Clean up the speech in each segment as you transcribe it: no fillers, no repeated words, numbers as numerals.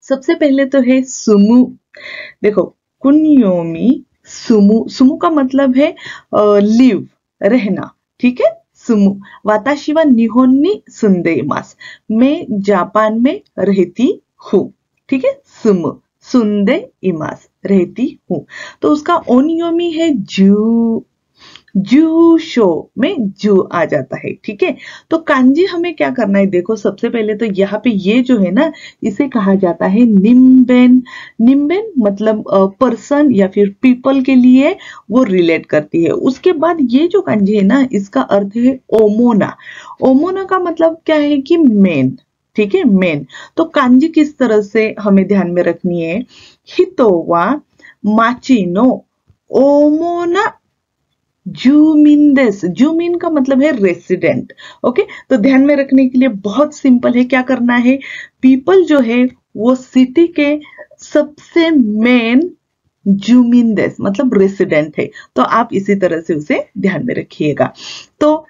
सबसे पहले तो है सुमु। देखो, कुन्योमी सुमु, सुमु का मतलब है लिव, रहना, ठीक है। सुमु, वाताशी वा निहोन नि सुंदेइमासु, मैं जापान में रहती हूँ, ठीक है। सुमु, सुंदेइमासु, रहती हूँ। तो उसका ओनियोमी है जू, जूशो में जू आ जाता है, ठीक है। तो कांजी हमें क्या करना है, देखो सबसे पहले तो यहाँ पे ये जो है ना, इसे कहा जाता है निम्बेन। निम्बेन मतलब पर्सन या फिर पीपल के लिए वो रिलेट करती है। उसके बाद ये जो कांजी है ना, इसका अर्थ है ओमोना। ओमोना का मतलब क्या है कि मेन, ठीक है, मेन। तो कांजी किस तरह से हमें ध्यान में रखनी है, हितो वा माची नो ओमोना जूमिन देस। जूमिन का मतलब है रेसिडेंट, ओके। तो ध्यान में रखने के लिए बहुत सिंपल है, क्या करना है, पीपल जो है वो सिटी के सबसे मेन जूमिन देस मतलब रेसिडेंट है। तो आप इसी तरह से उसे ध्यान में रखिएगा। तो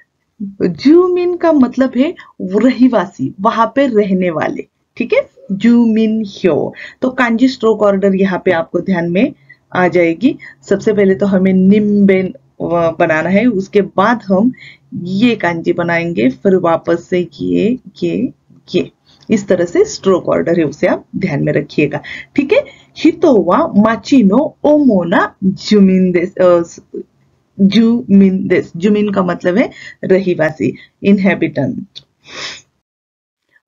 जूमिन का मतलब है रहीवासी, वहां पे रहने वाले, ठीक है, जूमिन ह्यो। तो कांजी स्ट्रोक ऑर्डर यहाँ पे आपको ध्यान में आ जाएगी। सबसे पहले तो हमें निम्बेन बनाना है, उसके बाद हम ये कांजी बनाएंगे, फिर वापस से ये इस तरह से स्ट्रोक ऑर्डर है, उसे आप ध्यान में रखिएगा, ठीक है। हितो वा माची नो ओमोना जुमिन देस, जुमिन देस, जुमिन का मतलब है रहीवासी, इनहेबिटेंट।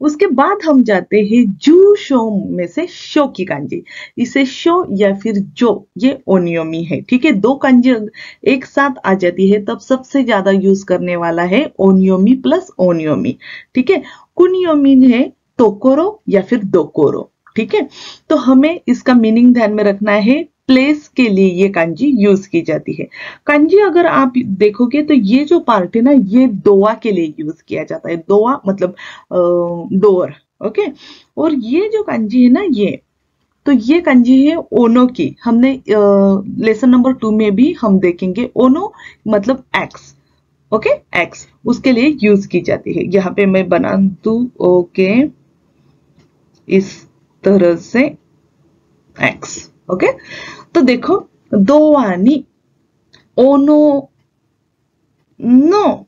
उसके बाद हम जाते हैं जू शो में से शो की कांजी। इसे शो या फिर जो, ये ओनियोमी है, ठीक है। दो कांजी एक साथ आ जाती है तब सबसे ज्यादा यूज करने वाला है ओनियोमी प्लस ओनियोमी, ठीक है। कुनियोमी है तोकोरो या फिर दोकोरो, ठीक है। तो हमें इसका मीनिंग ध्यान में रखना है, प्लेस के लिए ये कांजी यूज की जाती है। कांजी अगर आप देखोगे तो ये जो पार्ट है ना, ये दोआ के लिए यूज किया जाता है। दोआ मतलब डोर, ओके। और ये जो कांजी है ना, तो ये कांजी है ओनो की। हमने लेसन नंबर 2 में भी हम देखेंगे, ओनो मतलब एक्स, ओके, एक्स उसके लिए यूज की जाती है। यहाँ पे मैं बना दूं, ओके, इस तरह से एक्स, ओके। तो देखो, दोवानी ओनो नो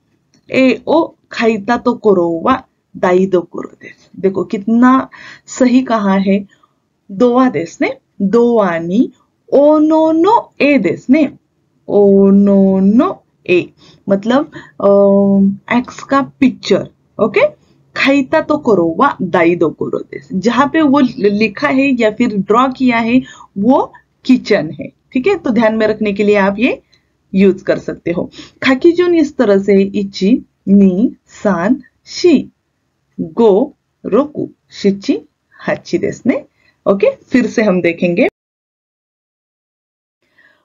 ए ओ खाइता तो कोरो वा दाइदोकोरो देस। देखो कितना सही कहा है, दोवा देस ने, दोवानी ओनो नो ए देस ने, ओनो नो ए मतलब एक्स का पिक्चर, ओके। खाइता तो करो वा दाइदो करो देस, जहां पे वो लिखा है या फिर ड्रॉ किया है वो किचन है, ठीक है। तो ध्यान में रखने के लिए आप ये यूज कर सकते हो। खाकीजोन इस तरह से इची नी सान शी गो रोकू शिची हाची देसने, ओके। फिर से हम देखेंगे।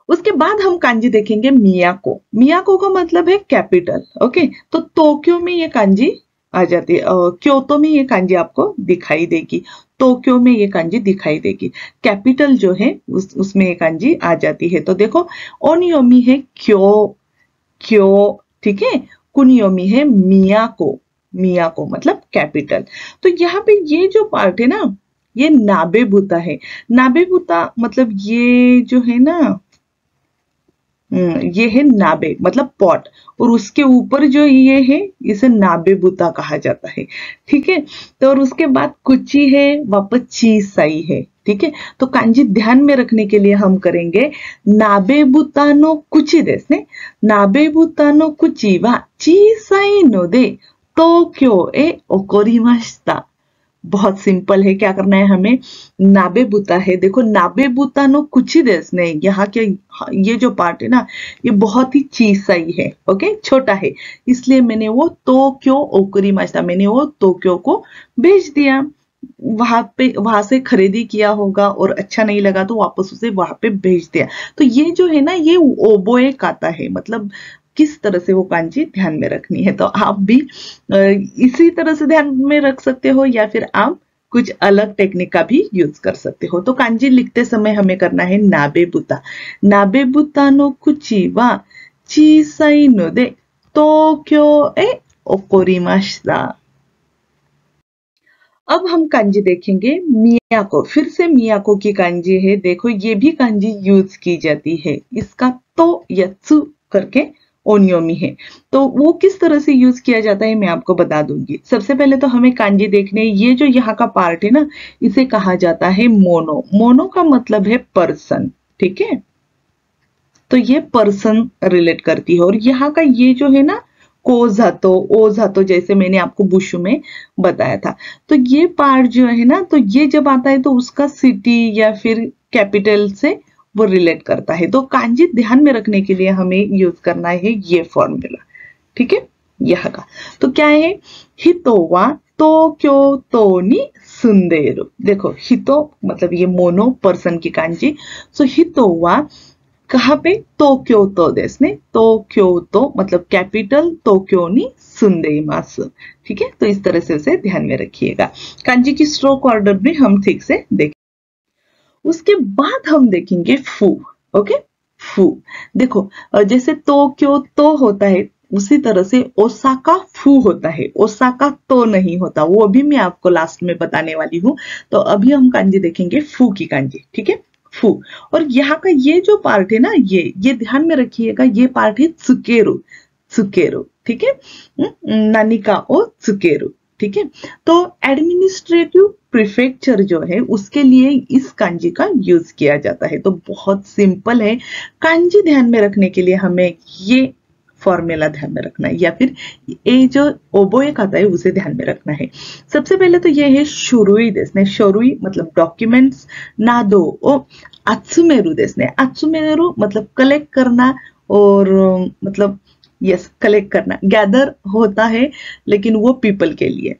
उसके बाद हम कांजी देखेंगे मियाको। मियाको का मतलब है कैपिटल, ओके। तो टोक्यो में ये कांजी आ जाती है, क्योतो में ये कांजी आपको दिखाई देगी, टोक्यो में ये कांजी दिखाई देगी। कैपिटल जो है उसमें ये कांजी आ जाती है। तो देखो, ओनियोमी है क्यो, क्यो, ठीक है। कुनियोमी है मियाको, मियाको मतलब कैपिटल। तो यहाँ पे ये जो पार्ट है ना, ये नाबेबुता है। नाबेबुता मतलब ये जो है ना, ये है नाबे मतलब पॉट, और उसके ऊपर जो ये है इसे नाबे बुता कहा जाता है, ठीक है। तो और उसके बाद कुची है, वापस चीसाई है, ठीक है। तो कांजी ध्यान में रखने के लिए हम करेंगे नाबे बुतानो कुची देस ने, नाबे बुतानो कुची वा चीसाई नो दे टोक्यो ए ओकोरिमाशिता। बहुत सिंपल है, क्या करना है हमें, नाबे बुता है, देखो नाबे बुता नो कुछ ही देश ने, यहाँ के ये जो पार्ट है ना, ये बहुत ही चीसाई है, ओके, छोटा है, इसलिए मैंने वो टोक्यो ओकुरिमाशिता, मैंने वो टोक्यो को भेज दिया। वहां से खरीदी किया होगा और अच्छा नहीं लगा तो वापस उसे वहां पे भेज दिया। तो ये जो है ना, ये ओबोए काता है, मतलब किस तरह से वो कांजी ध्यान में रखनी है। तो आप भी इसी तरह से ध्यान में रख सकते हो, या फिर आप कुछ अलग टेक्निक का भी यूज कर सकते हो। तो कांजी लिखते समय हमें करना है नाबे बुता, नाबे बुता नो कुची वा चीसाई नो दे टोक्यो ए ओकोरिमाशिता। अब हम कांजी देखेंगे मियाको। फिर से मियाको की कांजी है, देखो ये भी कांजी यूज की जाती है। इसका तो या त्सु करके ओनियोमी है, तो वो किस तरह से यूज किया जाता है मैं आपको बता दूंगी। सबसे पहले तो हमें कांजी देखने, ये जो यहाँ का पार्ट है ना, इसे कहा जाता है मोनो। मोनो का मतलब है पर्सन, ठीक है, तो ये पर्सन रिलेट करती है। और यहाँ का ये जो है ना कोजातो ओजातो, जैसे मैंने आपको बुशु में बताया था, तो ये पार्ट जो है ना, तो ये जब आता है तो उसका सिटी या फिर कैपिटल से वो रिलेट करता है। तो कांजी ध्यान में रखने के लिए हमें यूज करना है ये फॉर्मूला, ठीक है। यहाँ का तो क्या है, हितोवा टोक्यो तो नि सुंदेरु। देखो हितो मतलब ये मोनो पर्सन की कांजी। सो हितोवा कहाँ पे, टोक्योतो देशने, टोक्योतो मतलब कैपिटल टोक्यो नि सुंदेइमासु, ठीक है। तो इस तरह से उसे ध्यान में रखिएगा। कांजी की स्ट्रोक ऑर्डर भी हम ठीक से देखें। उसके बाद हम देखेंगे फू, ओके। फू देखो, जैसे टोक्यो तो होता है उसी तरह से ओसाका फू होता है, ओसाका तो नहीं होता, वो भी मैं आपको लास्ट में बताने वाली हूँ। तो अभी हम कांजी देखेंगे फू की कांजी, ठीक है। फू, और यहाँ का ये जो पार्ट है ना, ये ध्यान में रखिएगा, ये पार्ट है त्सुकेरु, त्सुकेरु, ठीक है। नानी का ओ त्सुकेरु, ठीक है। तो एडमिनिस्ट्रेटिव प्रीफेक्चर जो है उसके लिए इस कांजी का यूज किया जाता है। तो बहुत सिंपल है, कांजी ध्यान में रखने के लिए हमें ये फॉर्मूला ध्यान में रखना है, या फिर ये जो ओबोएक आता है उसे ध्यान में रखना है। सबसे पहले तो ये है शुरुई देशने, शुरुई मतलब डॉक्यूमेंट्स, नादो ओ आत्सुमेरु देशने, आत्सुमेरु मतलब कलेक्ट करना, और मतलब यस कलेक्ट करना, गैदर होता है लेकिन वो पीपल के लिए।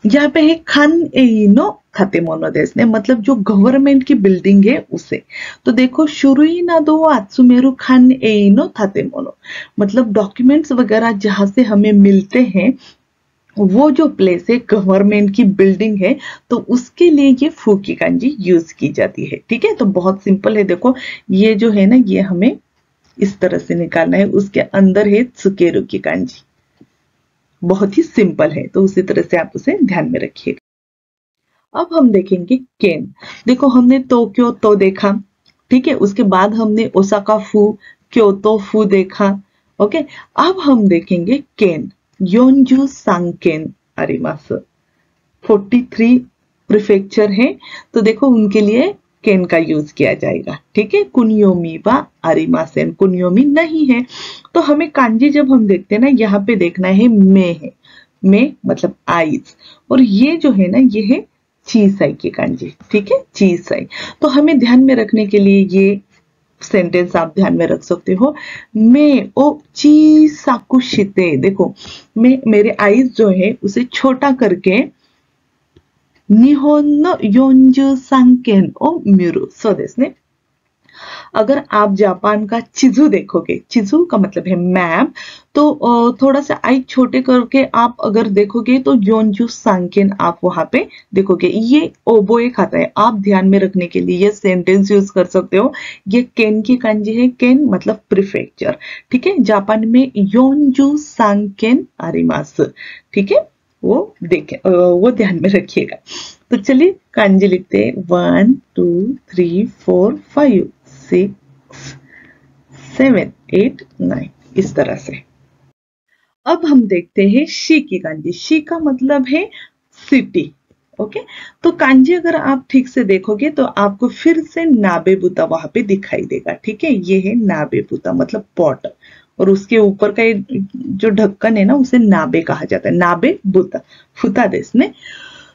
यहाँ पे है खान एनो खातेमोनो देशने, मतलब जो गवर्नमेंट की बिल्डिंग है उसे। तो देखो शुरुई ना दो आत्सुमेरु खान एनो खातेमोनो, मतलब डॉक्यूमेंट्स वगैरह जहां से हमें मिलते हैं वो जो प्लेस है गवर्नमेंट की बिल्डिंग है, तो उसके लिए ये फू की कांजी यूज की जाती है, ठीक है। तो बहुत सिंपल है, देखो ये जो है ना, ये हमें इस तरह से निकालना है। उसके अंदर है त्सुकेरु की कांजी, बहुत ही सिंपल है, तो उसी तरह से आप उसे ध्यान में रखिएगा। अब हम देखेंगे केन। देखो हमने टोक्यो तो देखा, ठीक है, उसके बाद हमने ओसाका फू, क्योतो फू देखा, ओके। अब हम देखेंगे केन, योंजू सांकेन आरिमासु, 43 प्रीफेक्चर है, तो देखो उनके लिए केन का यूज किया जाएगा, ठीक है। कुनियोमी वा आरिमासेन, कुनियोमी नहीं है। तो हमें कांजी जब हम देखते हैं ना, यहाँ पे देखना है मे है, मे मतलब आईज, और ये जो है ना ये है चीसाई की कांजी, ठीक है, चीसाई। तो हमें ध्यान में रखने के लिए ये सेंटेंस आप ध्यान में रख सकते हो, मैं ओ चीसाकुशिते, देखो मैं मेरे आईज जो है उसे छोटा करके निहोन नो 43 केन ओ मिरु, सो देशने। अगर आप जापान का चिजू देखोगे, चिजू का मतलब है मैप, तो थोड़ा सा आई छोटे करके आप अगर देखोगे तो योंजू सांकेन आप वहां पे देखोगे। ये ओबोए खाता है, आप ध्यान में रखने के लिए ये सेंटेंस यूज कर सकते हो। ये केन की कांजी है, केन मतलब प्रीफेक्चर, ठीक है। जापान में योंजू सांकेन आरिमासु, ठीक है, वो देखें, वो ध्यान में रखिएगा। तो चलिए कांजी लिखते हैं, 1 2 3 4 5 6 7 8 9, इस तरह से। अब हम देखते हैं शी की कांजी। शी का मतलब है सिटी, ओके। तो कांजी अगर आप ठीक से देखोगे तो आपको फिर से नाबेबुता वहां पे दिखाई देगा, ठीक है। ये है नाबेबुता मतलब पॉट, और उसके ऊपर का जो ढक्कन है ना उसे नाबे कहा जाता है, नाबे बुता फुता देशने।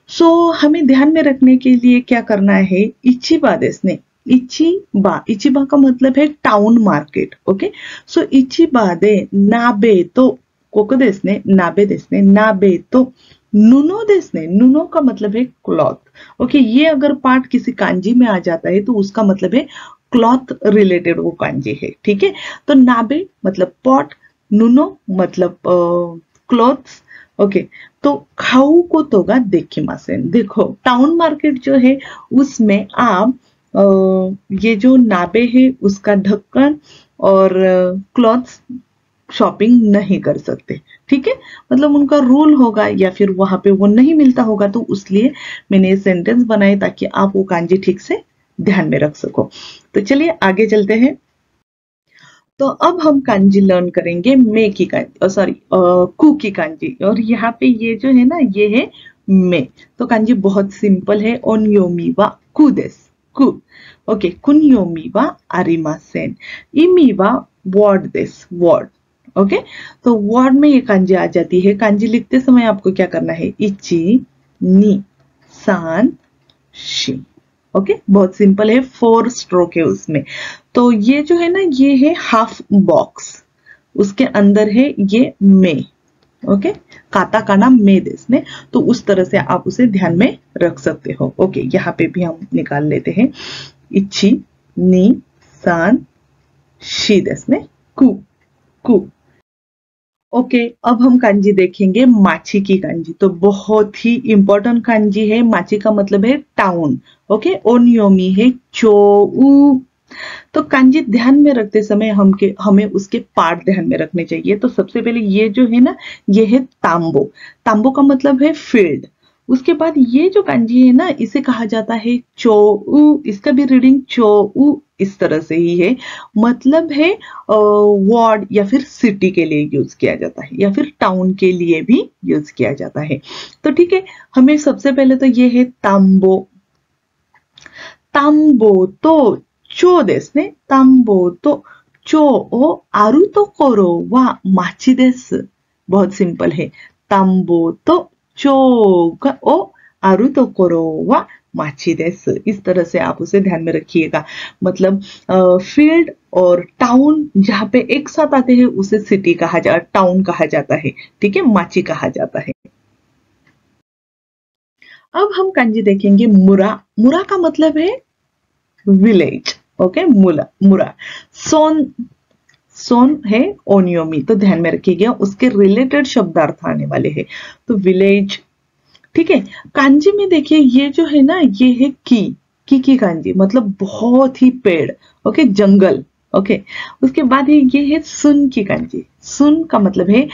सो हमें ध्यान में रखने के लिए क्या करना है, इचिबा देशने, इचिबा, इचिबा का मतलब है टाउन मार्केट, ओके। सो इचिबा दे नाबे तो कोको देशने, नाबे देशने, नाबे तो नुनो देशने, नुनो का मतलब है क्लॉथ, ओके। ये अगर पार्ट किसी कांजी में आ जाता है तो उसका मतलब है क्लॉथ रिलेटेड वो कांजी है, ठीक है। तो नाबे मतलब पॉट, नुनो मतलब क्लॉथ्स, ओके। तो खाऊ को तोगा देखिमासेन, देखो टाउन मार्केट जो है उसमें आप ये जो नाबे है उसका ढक्कन और क्लॉथ्स शॉपिंग नहीं कर सकते, ठीक है। मतलब उनका रूल होगा या फिर वहां पे वो नहीं मिलता होगा, तो उसलिए मैंने ये सेंटेंस बनाए ताकि आप वो कांजी ठीक से ध्यान में रख सको। तो चलिए आगे चलते हैं। तो अब हम कांजी लर्न करेंगे मे की कांजी, सॉरी कू की कांजी। और यहाँ पे ये जो है ना, ये है मे। तो कांजी बहुत सिंपल है। ओनयोमीवा कू देस, कू। ओके, कुनयोमीवा आरिमासेन, इमीवा वर्ड देस, वर्ड। ओके, तो वर्ड में ये कांजी आ जाती है। कांजी लिखते समय आपको क्या करना है, इची, नी, सान, शी। ओके, बहुत सिंपल है, 4 स्ट्रोक है उसमें। तो ये जो है ना, ये है हाफ बॉक्स, उसके अंदर है ये मे। ओके, काता का नाम मे देस ने, तो उस तरह से आप उसे ध्यान में रख सकते हो। ओके, यहाँ पे भी हम निकाल लेते हैं, इच्छी, नी, सान, शी देस ने, कु, कु। ओके, अब हम कांजी देखेंगे माची की कांजी। तो बहुत ही इंपॉर्टेंट कांजी है। माची का मतलब है टाउन। ओके, ओनियोमी है चोऊ। तो कांजी ध्यान में रखते समय हमें उसके पार्ट ध्यान में रखने चाहिए। तो सबसे पहले ये जो है ना, ये है तांबो। तांबो का मतलब है फील्ड। उसके बाद ये जो कांजी है ना, इसे कहा जाता है चोऊ। इसका भी रीडिंग चोऊ इस तरह से ही है। मतलब है वार्ड या फिर सिटी के लिए यूज किया जाता है, या फिर टाउन के लिए भी यूज किया जाता है। तो ठीक है, हमें सबसे पहले तो ये है तांबो। तांबो तो चो देस ने, तांबो तो चो ओ आरु तो कोरो वा माची देस। बहुत सिंपल है। तांबो तो चो ओ आरु तो कोरो वा माची देस। इस तरह से आप उसे ध्यान में रखिएगा। मतलब फील्ड और टाउन जहां पे एक साथ आते हैं उसे सिटी कहा जाता, टाउन कहा जाता है, ठीक है, माची कहा जाता है। अब हम कांजी देखेंगे मुरा। मुरा का मतलब है विलेज। ओके, मुला, मुरा। सोन, सोन है ओनियोमी, तो ध्यान में रखिएगा, उसके रिलेटेड शब्दार्थ आने वाले हैं। तो विलेज, ठीक है। कांजी में देखिए, ये जो है ना, ये है की कांजी, मतलब बहुत ही पेड़। ओके, जंगल। ओके, उसके बाद ये है सुन की कांजी। सुन का मतलब है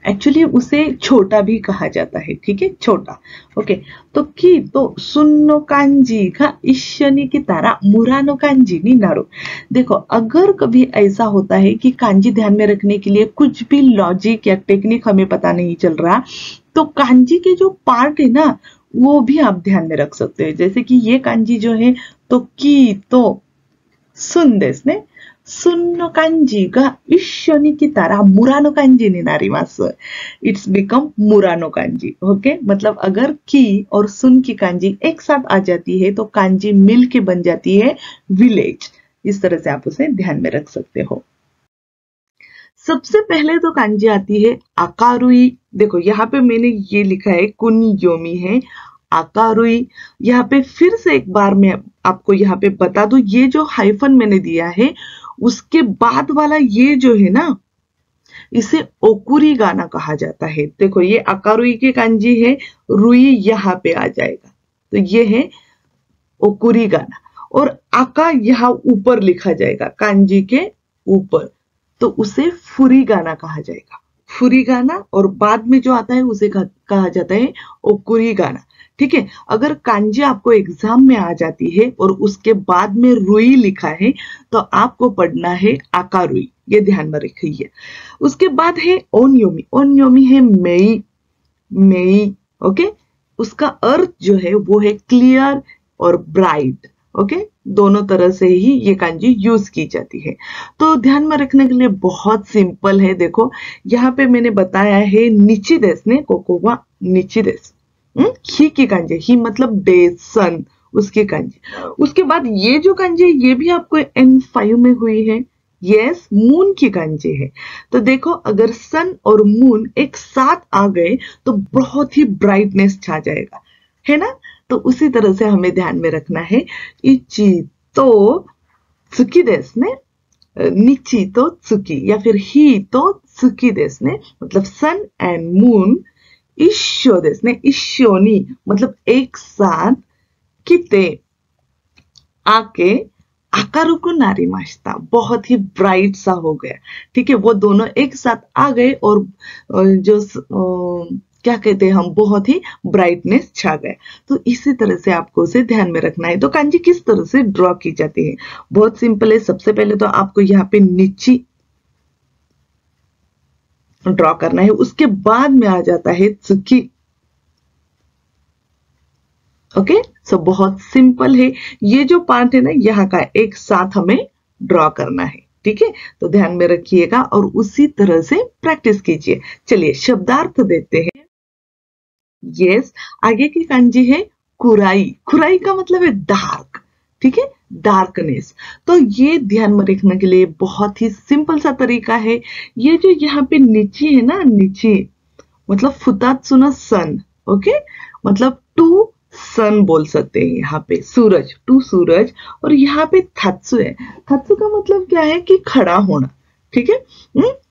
एक्चुअली उसे छोटा भी कहा जाता है, ठीक है, छोटा। ओके, तो की तो सुन्नो कांजी का इश्यनी की तारा मुरानो कांजी नी नारो। देखो, अगर कभी ऐसा होता है कि कांजी ध्यान में रखने के लिए कुछ भी लॉजिक या टेक्निक हमें पता नहीं चल रहा, तो कांजी के जो पार्ट है ना, वो भी आप ध्यान में रख सकते हैं। जैसे कि ये कांजी जो है, तो की तो सुन देस ने, सुन्नो कांजी का इश्योनी की तरह मुरानो कांजी नी नारीमास। इट्स बिकम मुरानो कांजी। ओके, मतलब अगर की और सुन की कांजी एक साथ आ जाती है तो कांजी मिल के बन जाती है विलेज। इस तरह से आप उसे ध्यान में रख सकते हो। सबसे पहले तो कांजी आती है आकारुई। देखो, यहाँ पे मैंने ये लिखा है कुनयोमी है, आकारुई। यहाँ पे फिर से एक बार मैं आपको यहाँ पे बता दूं, ये जो हाइफन मैंने दिया है, उसके बाद वाला ये जो है ना, इसे ओकुरी गाना कहा जाता है। देखो, ये आकारुई के कांजी है, रुई यहाँ पे आ जाएगा, तो ये है ओकुरी गाना। और आका यहाँ ऊपर लिखा जाएगा, कांजी के ऊपर, तो उसे फुरी गाना कहा जाएगा, फुरी गाना। और बाद में जो आता है उसे कहा जाता है ओकुरी गाना, ठीक है। अगर कांजी आपको एग्जाम में आ जाती है और उसके बाद में रुई लिखा है, तो आपको पढ़ना है आकारुई, ये ध्यान में रखिए। उसके बाद है ओनयोमी। ओनयोमी है मेई, मेई। ओके, उसका अर्थ जो है वो है क्लियर और ब्राइट। ओके, दोनों तरह से ही ये कांजी यूज की जाती है। तो ध्यान में रखने के लिए बहुत सिंपल है। देखो, यहाँ पे मैंने बताया है नीची देश ने कोकोवा नीची देश, ही की कांजी, ही मतलब डे, सन, उसकी कांजी। उसके बाद ये जो कांजी है, ये भी आपको N5 में हुई है। यस, मून की कांजी है। तो देखो, अगर सन और मून एक साथ आ गए तो बहुत ही ब्राइटनेस छा जाएगा, है ना। तो उसी तरह से हमें ध्यान में रखना है। इची तो त्सुकी देस ने, नीची तो त्सुकी, या फिर ही तो त्सुकी देस ने, मतलब सन एंड मून इश्यो देस ने, इश्योनी मतलब एक साथ, किते आके आकारुकु नारिमाशिता, बहुत ही ब्राइट सा हो गया। ठीक है, वो दोनों एक साथ आ गए और जो क्या कहते हैं हम, बहुत ही ब्राइटनेस छा गए। तो इसी तरह से आपको उसे ध्यान में रखना है। तो कांजी किस तरह से ड्रॉ की जाती है? बहुत सिंपल है। सबसे पहले तो आपको यहाँ पे नीची ड्रॉ करना है, उसके बाद में आ जाता है त्सुकी। ओके, सो बहुत सिंपल है। ये जो पार्ट है ना यहाँ का, एक साथ हमें ड्रॉ करना है। ठीक है, तो ध्यान में रखिएगा और उसी तरह से प्रैक्टिस कीजिए। चलिए शब्दार्थ देते हैं। यस, आगे की कांजी है कुराई। कुराई का मतलब है डार्क। ठीक है, डार्कनेस। तो ये ध्यान में रखने के लिए बहुत ही सिंपल सा तरीका है। ये जो यहाँ पे नीचे है ना, नीचे मतलब फुतात्सुनो सन। ओके, मतलब टू सन बोल सकते हैं यहाँ पे, सूरज, टू सूरज। और यहाँ पे थात्सु है। थात्सु का मतलब क्या है कि खड़ा होना। ठीक है,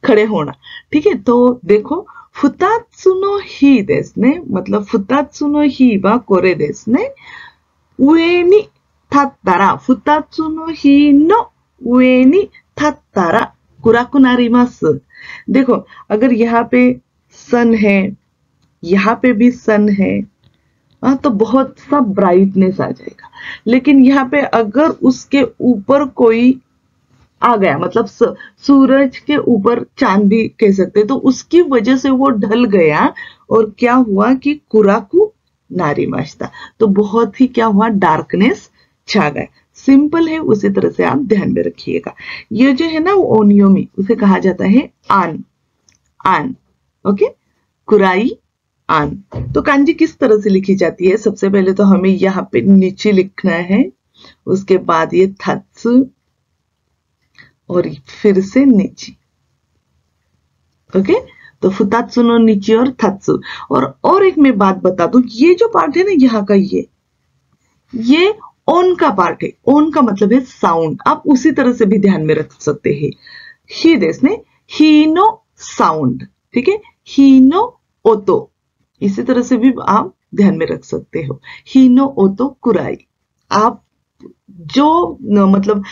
खड़े होना। ठीक है, तो देखो फुतात्सुनो ही देसने, मतलब फुतात्सुनो ही वा कोरे देसने, उए नि थात्तारा, फुतात्सुनो ही नो उए नि थात्तारा कुराकु नारिमासु। देखो अगर यहाँ पे सन है, यहाँ पे भी सन है, तो बहुत सा ब्राइटनेस आ जाएगा। लेकिन यहाँ पे अगर उसके ऊपर कोई आ गया, मतलब सूरज के ऊपर चांद भी कह सकते, तो उसकी वजह से वो ढल गया और क्या हुआ कि कुराकु नारिमाशिता, तो बहुत ही क्या हुआ, डार्कनेस छा गया। सिंपल है, उसी तरह से आप ध्यान में रखिएगा। ये जो है ना वो ओनियोमी, उसे कहा जाता है आन। आन, ओके, कुराई आन। तो कांजी किस तरह से लिखी जाती है? सबसे पहले तो हमें यहाँ पे नीचे लिखना है, उसके बाद ये थात्सु और फिर से नीचे। ओके, तो फुतात्सुनो नीचे और थात्सु। और एक मैं बात बता दूं, ये जो पार्ट है ना यहाँ का, ये ओन का पार्ट है। ओन का मतलब है साउंड। आप उसी तरह से भी ध्यान में रख सकते हैं। ही देसने, ही नो साउंड। ठीक है, ही नो ओतो, इसी तरह से भी आप ध्यान में रख सकते हो। ही नो ओतो कुराई। आप जो मतलब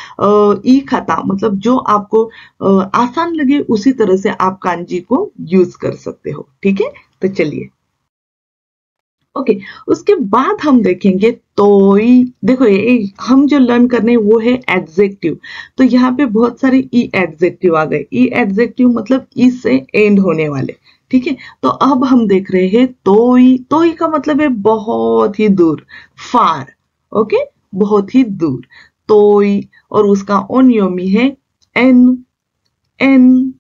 ई खाता, मतलब जो आपको आसान लगे उसी तरह से आप कांजी को यूज कर सकते हो। ठीक है, तो चलिए ओके, उसके बाद हम देखेंगे तोई। देखो ये हम जो लर्न करने हैं वो है एडजेक्टिव। तो यहाँ पे बहुत सारे ई एडजेक्टिव आ गए। ई एडजेक्टिव मतलब ई से एंड होने वाले। ठीक है, तो अब हम देख रहे हैं तोई। तोई का मतलब है बहुत ही दूर, फार। ओके, बहुत ही दूर, तोई। और उसका ओनियोमी है एन। एन,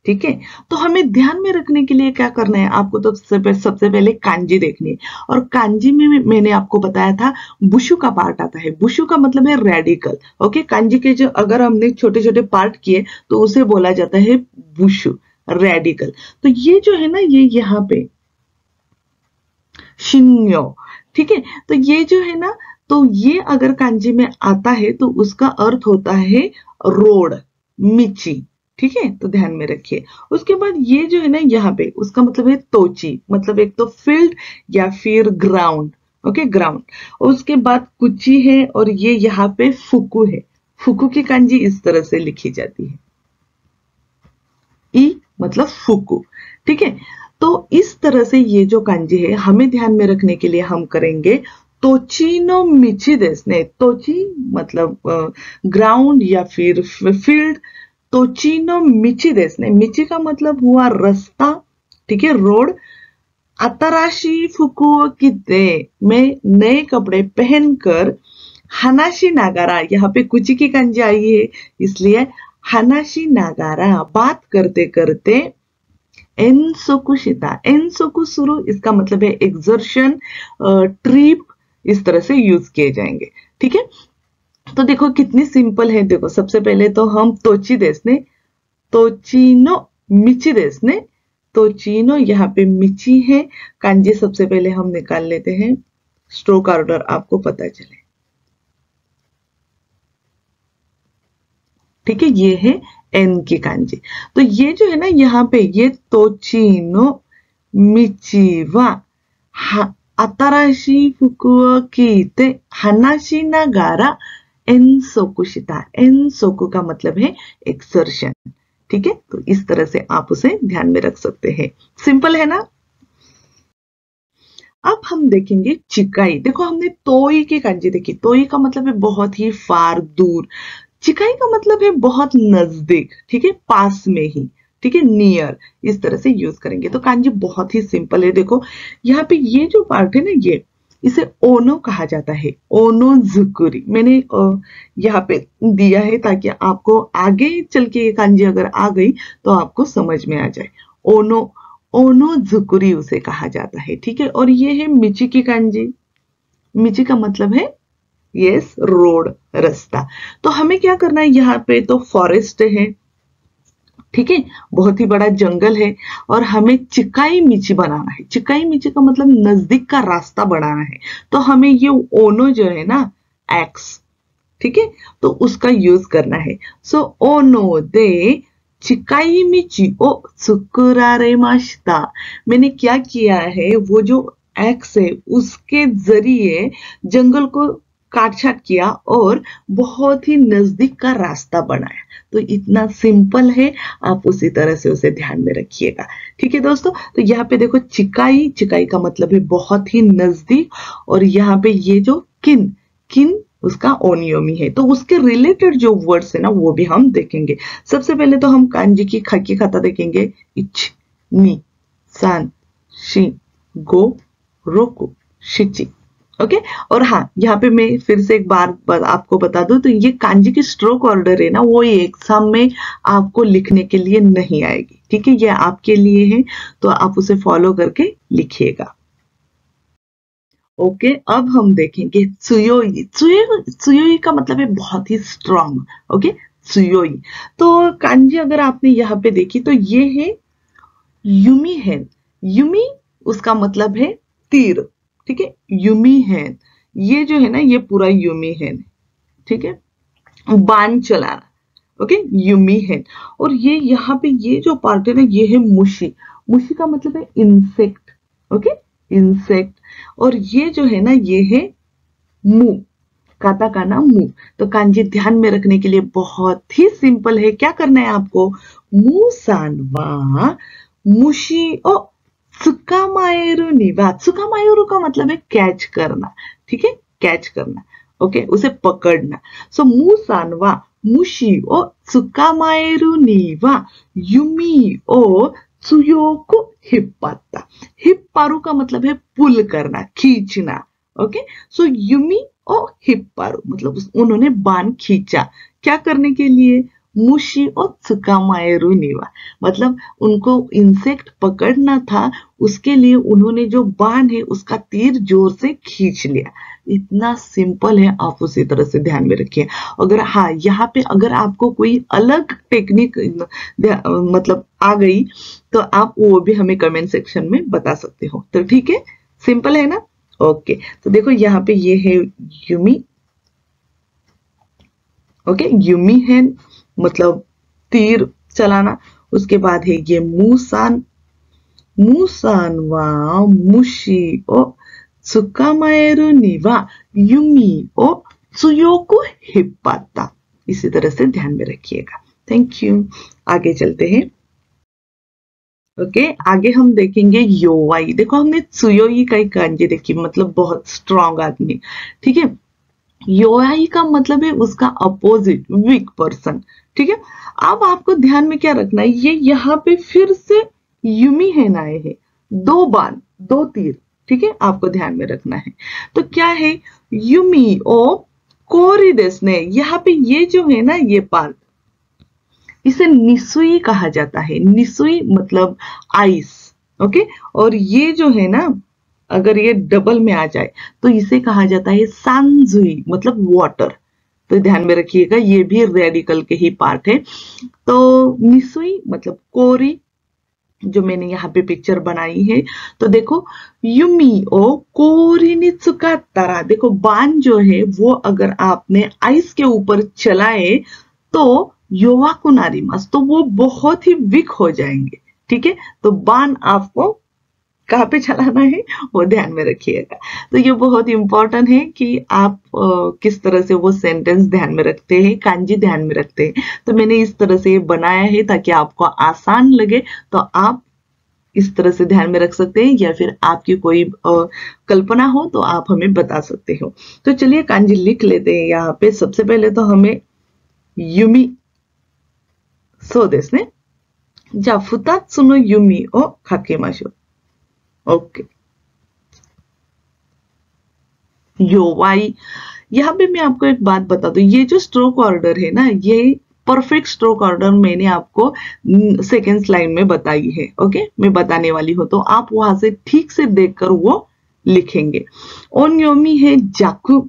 ठीक है। तो हमें ध्यान में रखने के लिए क्या करना है, आपको तो सबसे पहले कांजी देखनी है। और कांजी में मैंने आपको बताया था बुशु का पार्ट आता है। बुशु का मतलब है रेडिकल। ओके, कांजी के जो अगर हमने छोटे छोटे पार्ट किए तो उसे बोला जाता है बुशु, रेडिकल। तो ये जो है ना, ये यहाँ पे शिन्यो। ठीक है, तो ये जो है ना, तो ये अगर कांजी में आता है तो उसका अर्थ होता है रोड, मिची। ठीक है, तो ध्यान में रखिए। उसके बाद ये जो है ना यहाँ पे, उसका मतलब है तोची, मतलब एक तो फील्ड या फिर ग्राउंड। Okay, ground. उसके बाद कुची है और ये यहाँ पे फुकु है। फुकु की कांजी इस तरह से लिखी जाती है, ई मतलब फुकु। ठीक है, तो इस तरह से ये जो कांजी है हमें ध्यान में रखने के लिए हम करेंगे तोची नो मिची देसने। तोची मतलब ग्राउंड या फिर फील्ड। तोची नो मिची देसने, मिची का मतलब हुआ रास्ता। ठीक है, रोड। आताराशी फुकुओ किते, मैं नए कपड़े पहनकर हानाशी नागारा, यहाँ पे कुची की कांजी आई है इसलिए हानाशी नागारा, बात करते करते एनसोकु शिता। एनसोकु सुरु, इसका मतलब है एक्सर्शन, ट्रिप, इस तरह से यूज किए जाएंगे। ठीक है, तो देखो कितनी सिंपल है। देखो सबसे पहले तो हम तोची देसने, तोचीनो मिची देसने। तोचीनो, यहाँ पे मिची है। कांजी सबसे पहले हम निकाल लेते हैं, स्ट्रोक ऑर्डर आपको पता चले। ठीक है, ये है एन की कांजी। तो ये जो है ना यहाँ पे, ये तोचीनो मिचीवा आताराशी फुकु ओ कीते हानाशी नागारा एनसोकु शिता, एनसोकु का मतलब है एक्सर्शन, ठीक है। तो इस तरह से आप उसे ध्यान में रख सकते हैं, सिंपल है ना। अब हम देखेंगे चिकाई। देखो हमने तोई की कांजी देखी, तोई का मतलब है बहुत ही फार दूर, चिकाई का मतलब है बहुत नजदीक, ठीक है, पास में ही, ठीक है, नियर, इस तरह से यूज करेंगे। तो कांजी बहुत ही सिंपल है। देखो यहाँ पे ये जो पार्ट है ना, ये इसे ओनो कहा जाता है, ओनो जुकुरी। मैंने यहाँ पे दिया है ताकि आपको आगे चल के ये कांजी अगर आ गई तो आपको समझ में आ जाए। ओनो, ओनो जुकुरी उसे कहा जाता है, ठीक है। और ये है मिची की कांजी। मिची का मतलब है यस रोड, रास्ता। तो हमें क्या करना है, यहाँ पे तो फॉरेस्ट है, ठीक है, बहुत ही बड़ा जंगल है, और हमें चिकाई मिची बनाना है। चिकाई मिची का मतलब नजदीक का रास्ता बनाना है। तो हमें ये ओनो जो है ना, एक्स, ठीक है, तो उसका यूज करना है। सो ओनो दे चिकाई मिची ओ सुकुरारेमाशिता। मैंने क्या किया है, वो जो एक्स है उसके जरिए जंगल को काट छाट किया और बहुत ही नजदीक का रास्ता बनाया। तो इतना सिंपल है, आप उसी तरह से उसे ध्यान में रखिएगा, ठीक है दोस्तों। तो यहाँ पे देखो चिकाई, चिकाई का मतलब है बहुत ही नजदीक, और यहाँ पे ये जो किन, किन उसका ओनियोमी है। तो उसके रिलेटेड जो वर्ड्स है ना वो भी हम देखेंगे। सबसे पहले तो हम कांजी की खाकी खाता देखेंगे। इच, नी, सान, शी, गो, रोकु, शिची, ओके। और हाँ, यहाँ पे मैं फिर से एक बार आपको बता दूं, तो ये कांजी की स्ट्रोक ऑर्डर है ना, वो एग्जाम में आपको लिखने के लिए नहीं आएगी, ठीक है, ये आपके लिए है, तो आप उसे फॉलो करके लिखिएगा। ओके, अब हम देखेंगे त्सुयोई। त्सुयोई का मतलब है बहुत ही स्ट्रांग, ओके, त्सुयोई। तो कांजी अगर आपने यहाँ पे देखी तो ये है युमी है। युमी उसका मतलब है तीर, ठीक है, युमी है, ये जो है ना ये पूरा युमी है, ठीक है, बाण चलाना, ओके, युमी है। और ये यहाँ पे ये जो पार्ट है ना, ये है मुशी। मुशी का मतलब है इंसेक्ट, ओके, इंसेक्ट। और ये जो है ना ये है मु, काता का ना मु। तो कांजी ध्यान में रखने के लिए बहुत ही सिंपल है। क्या करना है आपको, मु सानवा मुशी ओ सुकामायरु निवा। सुकामायरु का मतलब है कैच करना, ठीक है, कैच करना, ओके, उसे पकड़ना। सो मु सानवा मुशी ओ सुकामायरु निवा युमी ओ त्सुयोकु हिप्पाता। हिप्पारू का मतलब है पुल करना, खींचना, ओके। सो युमी ओ हिप्पारू मतलब उन्होंने बाण खींचा, क्या करने के लिए, मुशी और त्सुकामायरु निवा, मतलब उनको इंसेक्ट पकड़ना था, उसके लिए उन्होंने जो बाण है उसका तीर जोर से खींच लिया। इतना सिंपल है, आप उसी तरह से ध्यान में रखिए। अगर हाँ यहाँ पे अगर आपको कोई अलग टेक्निक मतलब आ गई तो आप वो भी हमें कमेंट सेक्शन में बता सकते हो। तो ठीक है, सिंपल है ना। ओके, तो देखो यहाँ पे ये है युमी, ओके, युमी है मतलब तीर चलाना। उसके बाद है ये मूसान, मूसान वा मुशी ओ त्सुकामायरु निवा युमी ओ त्सुयोकु हिप्पाता। इसी तरह से ध्यान में रखिएगा। Thank you. आगे चलते हैं। ओके, आगे हम देखेंगे योवाई। देखो हमने त्सुयोई का एक कांजी देखी, मतलब बहुत स्ट्रांग आदमी, ठीक है। योवाई का मतलब है उसका अपोजिट, वीक पर्सन, ठीक है। अब आपको ध्यान में क्या रखना है, ये यहाँ पे फिर से युमी है ना, है दो बाण, दो तीर, ठीक है, आपको ध्यान में रखना है। तो क्या है, युमी ओ कोरिदेस ने, यहाँ पे ये जो है ना ये पार्ट, इसे निसुई कहा जाता है। निसुई मतलब आइस, ओके। और ये जो है ना, अगर ये डबल में आ जाए तो इसे कहा जाता है सांजुई मतलब वाटर। तो ध्यान में रखिएगा, ये भी रेडिकल के ही पार्ट है। तो निसुई मतलब कोरी, जो मैंने यहाँ पे पिक्चर बनाई है। तो देखो युमी ओ कोरिनित्सुका तारा, देखो बाण जो है वो अगर आपने आइस के ऊपर चलाए तो योवाकु नारिमास, तो वो बहुत ही वीक हो जाएंगे, ठीक है। तो बाण आपको कहाँ पे चलाना है वो ध्यान में रखिएगा। तो ये बहुत इंपॉर्टेंट है कि आप किस तरह से वो सेंटेंस ध्यान में रखते हैं, कांजी ध्यान में रखते हैं। तो मैंने इस तरह से बनाया है ताकि आपको आसान लगे, तो आप इस तरह से ध्यान में रख सकते हैं, या फिर आपकी कोई कल्पना हो तो आप हमें बता सकते हो। तो चलिए कांजी लिख लेते हैं यहाँ पे। सबसे पहले तो हमें युमी, सो देस ने, जा फुतात्सु नो युमी ओ काकेमाशो। ओके, योवाई। यहाँ पे मैं आपको एक बात बता दूं, ये जो स्ट्रोक ऑर्डर है ना, ये परफेक्ट स्ट्रोक ऑर्डर मैंने आपको सेकेंड लाइन में बताई है। ओके, मैं बताने वाली हूं, तो आप वहां से ठीक से देखकर वो लिखेंगे। ओन्योमी है जाकु,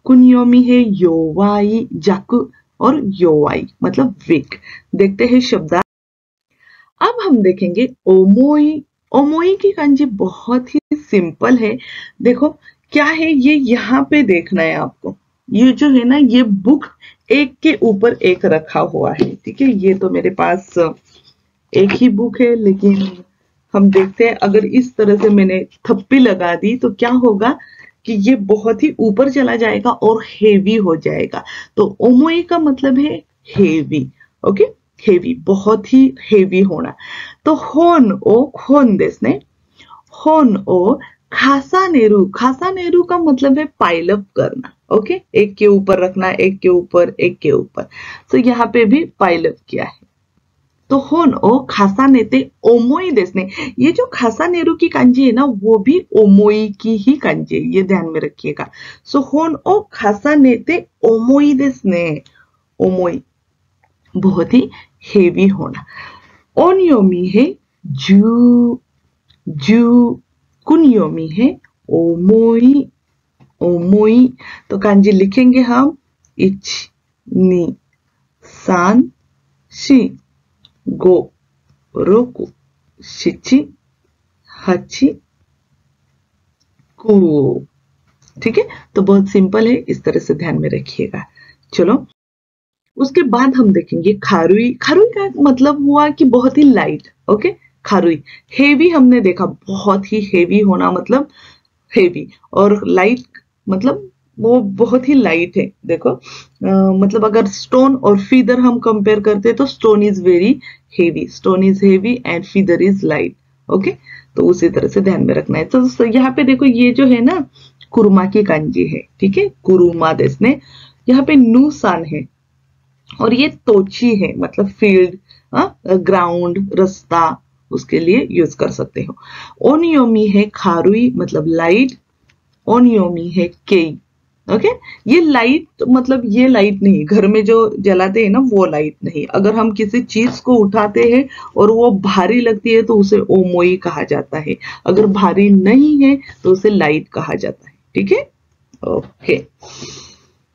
कुन्योमी है योवाई। जाकु और योवाई मतलब वीक। देखते हैं शब्द। अब हम देखेंगे ओमोई। ओमोई की कांजी बहुत ही सिंपल है। देखो क्या है, ये यहाँ पे देखना है आपको। ये जो है ना, ये बुक एक के ऊपर एक रखा हुआ है। ठीक है, ये तो मेरे पास एक ही बुक है, लेकिन हम देखते हैं अगर इस तरह से मैंने थप्पी लगा दी तो क्या होगा कि ये बहुत ही ऊपर चला जाएगा और हेवी हो जाएगा। तो ओमोई का मतलब है हेवी। ओके, हेवी, बहुत ही हेवी होना। तो होन ओ खोन देस ने, होन ओ खासा नेहरू। खासा नेहरू का मतलब है पाइलअप करना। ओके, एक के ऊपर रखना, एक के ऊपर, एक के ऊपर। तो यहाँ पे भी पाइलअप किया है। तो होन ओ खासा नेते ओमोई देस ने। ये जो खासा नेहरू की कांजी है ना, वो भी ओमोई की ही कांजी है, ये ध्यान में रखिएगा। सो होन ओ खासा नेते ओमोई देस ने। ओमोई बहुत ही हेवी होना। ओनियोमी है जू, जू। कुनियोमी है ओमोई, ओमोई। तो कांजी लिखेंगे हम इच, नी, सान, शी, गो, रोकु, शिची, हची, कु। ठीक है, तो बहुत सिंपल है, इस तरह से ध्यान में रखिएगा। चलो, उसके बाद हम देखेंगे खारुई। खारुई का मतलब हुआ कि बहुत ही लाइट। ओके, खारुई। हेवी हमने देखा, बहुत ही हेवी होना मतलब हेवी, और लाइट मतलब वो बहुत ही लाइट है। देखो मतलब अगर स्टोन और फीदर हम कंपेयर करते हैं तो stone is very heavy, stone is heavy and feather is light. Okay, तो उसी तरह से ध्यान में रखना है। तो यहाँ पे देखो, ये जो है ना कुरुमा की कांजी है। ठीक है, कुरुमा देश ने, यहाँ पे नू सान है, और ये तोची है मतलब फील्ड, ग्राउंड, रास्ता, उसके लिए यूज कर सकते हो। ओनियोमी है खारुई मतलब लाइट। ओनियोमी है केई। ओके, ये लाइट मतलब ये लाइट नहीं, घर में जो जलाते हैं ना वो लाइट नहीं। अगर हम किसी चीज को उठाते हैं और वो भारी लगती है तो उसे ओमोई कहा जाता है। अगर भारी नहीं है तो उसे लाइट कहा जाता है। ठीक है, ओके।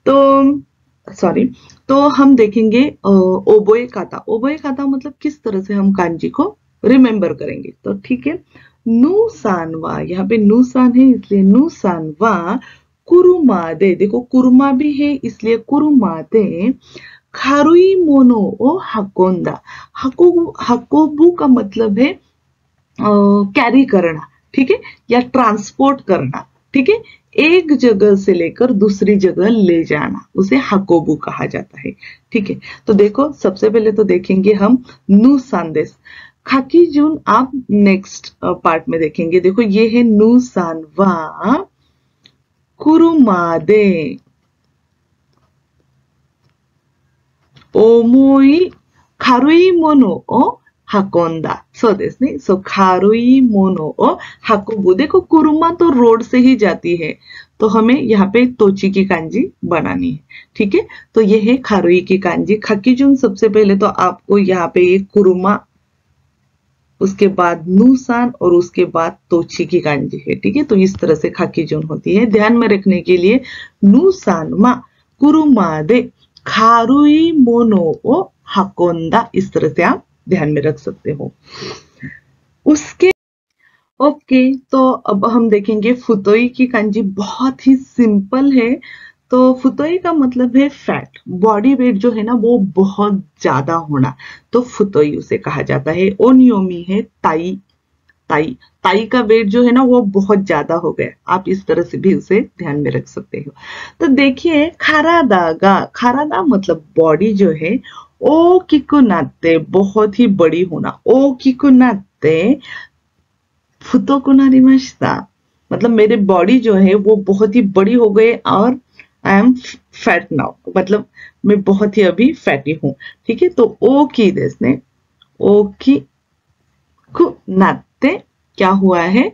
तो सॉरी, तो हम देखेंगे ओबोए काता। ओबोए काता मतलब किस तरह से हम कांजी को रिमेंबर करेंगे। तो ठीक है, नु सानवा, यहाँ पे नु सान है इसलिए नु सानवा कुरुमादे। देखो कुरुमा भी है इसलिए कुरुमादे खारुई मोनो ओ हाकोंदा। हाकोबू का मतलब है कैरी करना। ठीक है, या ट्रांसपोर्ट करना। ठीक है, एक जगह से लेकर दूसरी जगह ले जाना, उसे हाकोबू कहा जाता है। ठीक है, तो देखो सबसे पहले तो देखेंगे हम नु सांदेश। खाकी जून आप नेक्स्ट पार्ट में देखेंगे। देखो ये है नु सान वा कुरुमादे ओमोई खारुई मोनो ओ हाकोंदा। सो देस ने, सो खारुई मोनो ओ हाकोबू। देखो कुरुमा तो रोड से ही जाती है, तो हमें यहाँ पे तोची की कांजी बनानी है। ठीक है, तो ये है खारुई की कांजी। खाकीजुन सबसे पहले तो आपको यहाँ पे ये कुरुमा, उसके बाद नूसान और उसके बाद तोची की कांजी है। ठीक है, तो इस तरह से खाकीजुन होती है। ध्यान में रखने के लिए नूसान मा कुरुमादे खारुई मोनो ओ हाकोंदा, इस तरह से आप ध्यान में रख सकते हो। उसके ओके, तो अब हम देखेंगे फुतोई की कांजी। बहुत ही सिंपल है। तो फुतोई का मतलब है फैट, बॉडी वेट जो है ना वो बहुत ज्यादा होना, तो फुतोई उसे कहा जाता है। ओनियोमी है ताई। ताई, ताई का वेट जो है ना वो बहुत ज्यादा हो गया, आप इस तरह से भी उसे ध्यान में रख सकते हो। तो देखिए खारादागा, खारादा मतलब बॉडी जो है, ओ किकु नाते बहुत ही बड़ी होना, ओ किकु नाते फुतो नारिमाशिता, मतलब मेरे बॉडी जो है वो बहुत ही बड़ी हो गई और आई एम फैट नाउ, मतलब मैं बहुत ही अभी फैटी हूँ। ठीक है, तो ओ की देशने ओ की कु नाते क्या हुआ है,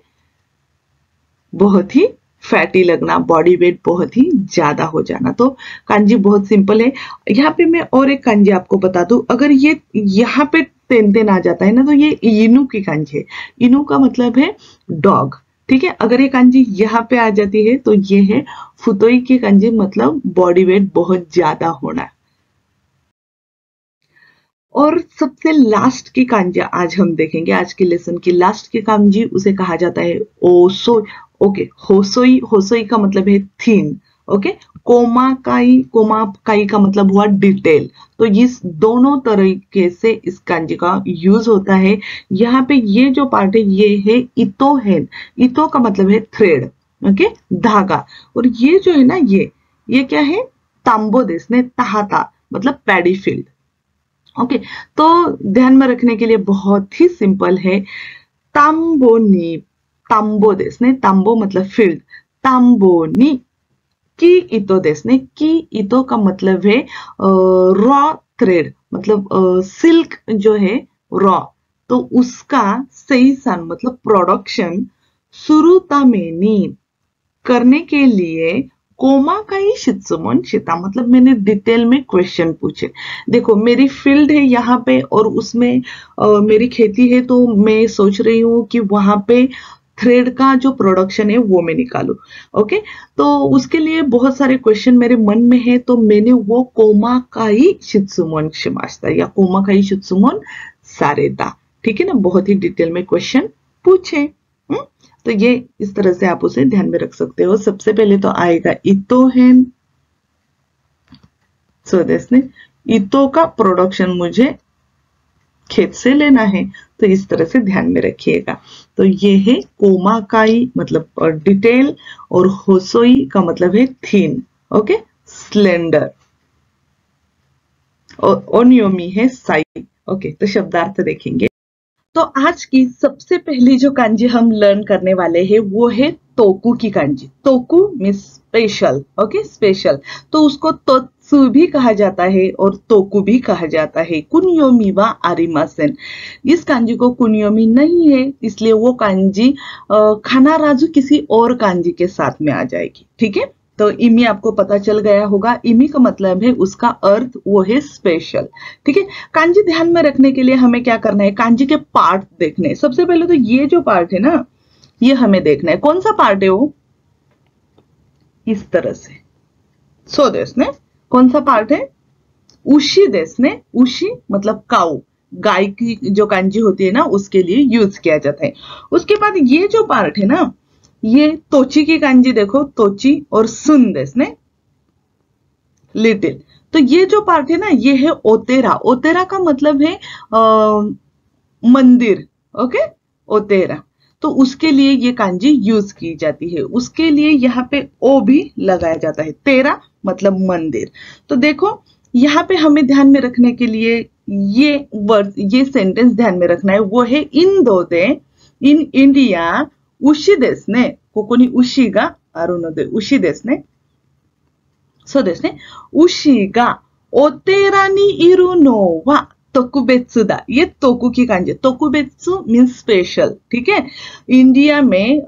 बहुत ही फैटी लगना, बॉडी वेट बहुत ही ज्यादा हो जाना। तो कांजी बहुत सिंपल है। यहाँ पे मैं और एक कांजी आपको बता दूं, अगर ये यहाँ पे तेन तेन आ जाता है ना तो ये इनू की कांजी है। इनू का मतलब है डॉग। ठीक है, अगर ये कांजी यहाँ पे आ जाती है तो ये है फुतोई की कांजी, मतलब बॉडी वेट बहुत ज्यादा होना। और सबसे लास्ट की कांजी आज हम देखेंगे, आज के लेसन की लास्ट की कांजी उसे कहा जाता है ओसोई। ओके, होसोई, होसोई का मतलब है थीन। ओके, कोमाकाई, कोमाकाई का मतलब हुआ डिटेल। तो इस दोनों तरीके से इस कांजी का यूज होता है। यहाँ पे ये जो पार्ट है ये है इतो है, इतो का मतलब है थ्रेड। ओके, धागा। और ये जो है ना ये क्या है, तांबो देश ने तहाता मतलब पैडी फील्ड। ओके, तो ध्यान में रखने के लिए बहुत ही सिंपल है। तांबोनी, तांबो देश ने, तांबो मतलब फील्ड, तांबोनी की इतो देश ने, की इतो का मतलब है रॉ थ्रेड, मतलब सिल्क जो है रॉ, तो उसका सही सान मतलब प्रोडक्शन सुरुतामेनी करने के लिए कोमाकाई शित्सुमोन शिता, मतलब मैंने डिटेल में क्वेश्चन पूछे। देखो मेरी फील्ड है यहाँ पे और उसमें मेरी खेती है, तो मैं सोच रही हूँ कि वहां पे थ्रेड का जो प्रोडक्शन है वो मैं निकालू। ओके, तो उसके लिए बहुत सारे क्वेश्चन मेरे मन में है, तो मैंने वो कोमाकाई शित्सुमोन शिमाश्ता या कोमाकाई शित्सुमोन सारेता, ठीक है ना, बहुत ही डिटेल में क्वेश्चन पूछे। तो ये इस तरह से आप उसे ध्यान में रख सकते हो। सबसे पहले तो आएगा इतो है, सो देशने इतो का प्रोडक्शन मुझे खेत से लेना है, तो इस तरह से ध्यान में रखिएगा। तो ये है कोमाकाई मतलब डिटेल, और होसोई का मतलब है थीन। ओके, स्लेंडर, और ओनियोमी है साई। ओके, तो शब्दार्थ देखेंगे। तो आज की सबसे पहली जो कांजी हम लर्न करने वाले हैं वो है तोकू की कांजी। तोकू मीन्स स्पेशल। ओके, स्पेशल, तो उसको तोत्सु भी कहा जाता है और तोकू भी कहा जाता है। कुनियोमी वा आरिमासेन, इस कांजी को कुनियोमी नहीं है, इसलिए वो कांजी खाना राजू किसी और कांजी के साथ में आ जाएगी। ठीक है, तो इमी आपको पता चल गया होगा। इमी का मतलब है उसका अर्थ वो है स्पेशल। ठीक है, कांजी ध्यान में रखने के लिए हमें क्या करना है, कांजी के पार्ट देखने हैं। सबसे पहले तो ये जो पार्ट है ना ये हमें देखना है, कौन सा पार्ट है वो, इस तरह से। सो देश ने कौन सा पार्ट है, उशी देश ने, उशी मतलब काऊ, गाय की जो कांजी होती है ना उसके लिए यूज किया जाता है। उसके बाद ये जो पार्ट है ना ये तोची की कांजी देखो, तोची और सुन देश ने लिटिल। तो ये जो पार्ट है ना ये है ओतेरा। ओतेरा का मतलब है मंदिर। ओके, ओतेरा, तो उसके लिए ये कांजी यूज की जाती है। उसके लिए यहाँ पे ओ भी लगाया जाता है, तेरा मतलब मंदिर। तो देखो यहाँ पे हमें ध्यान में रखने के लिए ये वर्ड, ये सेंटेंस ध्यान में रखना है, वो है इन दो दे इन इंडिया उशी देश ने, कोकोनी उशी गा अरुणोदय, उशी देश ने, सो देश ने उशी गा ओतेरा नी इरु नो वा तोकुबेत्सु दा। ये तोकू की कांजी, तोकुबेत्सु मीन्स स्पेशल। ठीक है, इंडिया में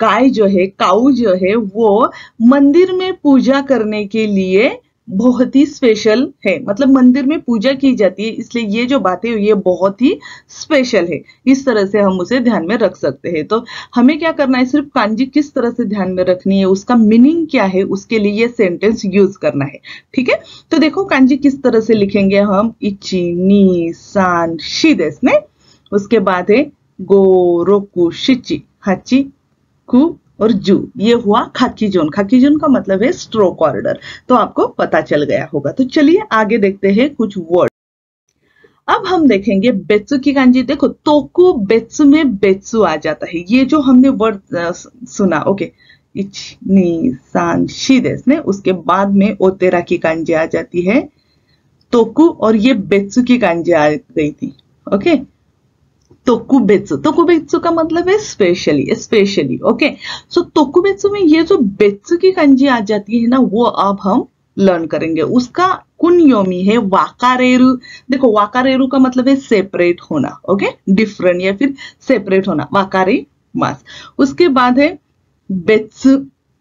गाय जो है, काऊ जो है, वो मंदिर में पूजा करने के लिए बहुत ही स्पेशल है, मतलब मंदिर में पूजा की जाती है, इसलिए ये जो बातें ये बहुत ही स्पेशल है। इस तरह से हम उसे ध्यान में रख सकते हैं। तो हमें क्या करना है, सिर्फ कांजी किस तरह से ध्यान में रखनी है, उसका मीनिंग क्या है, उसके लिए ये सेंटेंस यूज करना है। ठीक है, तो देखो कांजी किस तरह से लिखेंगे हम, इची नी सान शी देश ने, उसके बाद है गो रोकु शिची हाची कु और जू, ये हुआ खाकी जोन। खाकी जोन का मतलब है स्ट्रोक ऑर्डर, तो आपको पता चल गया होगा। तो चलिए आगे देखते हैं कुछ वर्ड। अब हम देखेंगे बेत्सु की कांजी। देखो तोकु बेत्सु में बेत्सु आ जाता है। ये जो हमने वर्ड सुना, ओके, इच नी सान शी देस ने, उसके बाद में ओतेरा की कांजी आ जाती है तोकु, और ये बेत्सु की कांजी आ गई थी। ओके, तोकुबेत्सु, तोकुबेत्सु का मतलब है स्पेशली, स्पेशली। ओके, सो तोकुबेत्सु में ये जो बेत्सु की कांजी आ जाती है ना, वो अब हम लर्न करेंगे। उसका कुन्योमी है वाकारेरु। देखो वाकारेरु का मतलब है सेपरेट होना, ओके, डिफरेंट या फिर सेपरेट होना, वाकारे मास। उसके बाद है बेत्सु,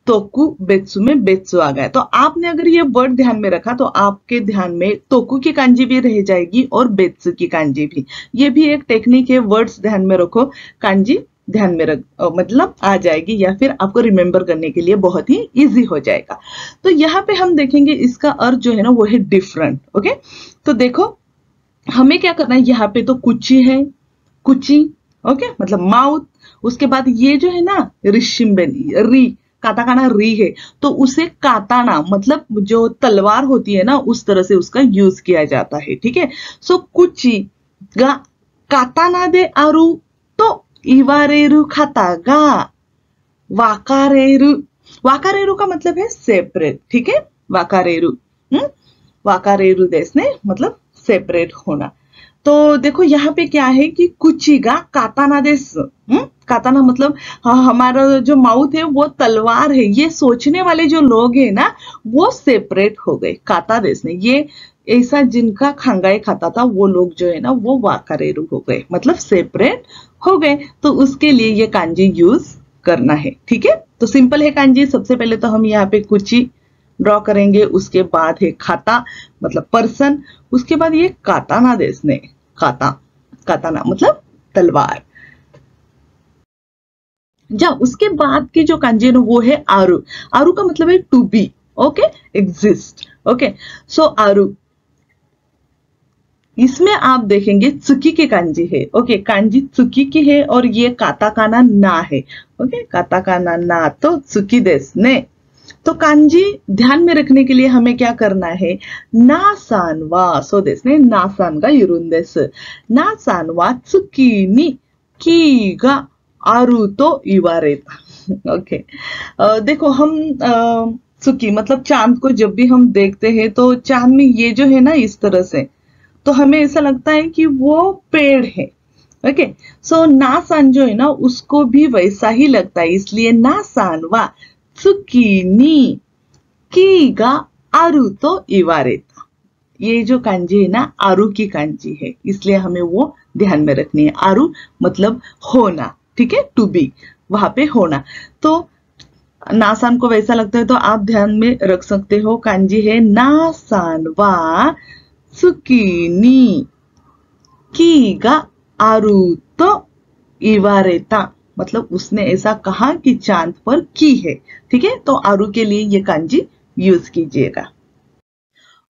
तोकु बेत्सु में बेत्सु आ गया। तो आपने अगर ये वर्ड ध्यान में रखा तो आपके ध्यान में तोकु की कांजी भी रह जाएगी और बेत्सु की कांजी भी। ये भी एक टेक्निक है, वर्ड्स ध्यान में रखो, कांजी ध्यान में रख मतलब आ जाएगी, या फिर आपको रिमेंबर करने के लिए बहुत ही इजी हो जाएगा। तो यहाँ पे हम देखेंगे इसका अर्थ जो है ना वो है डिफरेंट। ओके, तो देखो हमें क्या करना है, यहाँ पे तो कुची है, कुची, ओके, मतलब माउथ। उसके बाद ये जो है ना रिशिम्बेन, री, काताकाना री है, तो उसे काताना मतलब जो तलवार होती है ना उस तरह से उसका यूज किया जाता है। ठीक है, सो कुची गा काताना दे आरु तो इवारेरु खाता गा वाकारेरु। वाकारेरु का मतलब है सेपरेट। ठीक है, वाकारेरु, वाकारेरु देश ने मतलब सेपरेट होना। तो देखो यहाँ पे क्या है कि कुचिगा काताना देश, काताना मतलब हमारा जो माउथ है वो तलवार है। ये सोचने वाले जो लोग हैं ना वो सेपरेट हो गए काता देश ने। ये ऐसा जिनका खंगाई खाता था वो लोग जो है ना वो वाकारेरु हो गए, मतलब सेपरेट हो गए। तो उसके लिए ये कांजी यूज करना है। ठीक है, तो सिंपल है कांजी। सबसे पहले तो हम यहाँ पे कुची ड्रॉ करेंगे, उसके बाद है खाता मतलब पर्सन, उसके बाद ये काताना देश ने, काता, काताना मतलब तलवार। उसके बाद की जो कांजी है वो है आरु। आरु का मतलब है to be, okay, exist. Okay, so आरु, इसमें आप देखेंगे त्सुकी की कांजी है। ओके, कांजी त्सुकी की है और ये काताकाना ना है। ओके, काताकाना ना तो त्सुकी देश ने। तो कांजी ध्यान में रखने के लिए हमें क्या करना है, नासान वा, सो देश ने नासान का युरुन देश, नासान वा त्सुकी नि की गा आरु तो इवारेता। ओके, देखो हम त्सुकी मतलब चांद को जब भी हम देखते हैं तो चांद में ये जो है ना इस तरह से, तो हमें ऐसा लगता है कि वो पेड़ है। ओके, सो नासान जो है ना उसको भी वैसा ही लगता है, इसलिए नासान वा त्सुकी नि की गा आरु तो इवारेता। ये जो कांजी है ना आरु की कांजी है, इसलिए हमें वो ध्यान में रखनी है। आरु मतलब होना, ठीक है, टू बी, वहां पे होना। तो नासान को वैसा लगता है तो आप ध्यान में रख सकते हो, कांजी है नासान वा त्सुकी नि की गा आरु तो इवारेता, मतलब उसने ऐसा कहा कि चांद पर की है। ठीक है, तो आरु के लिए ये कांजी यूज कीजिएगा।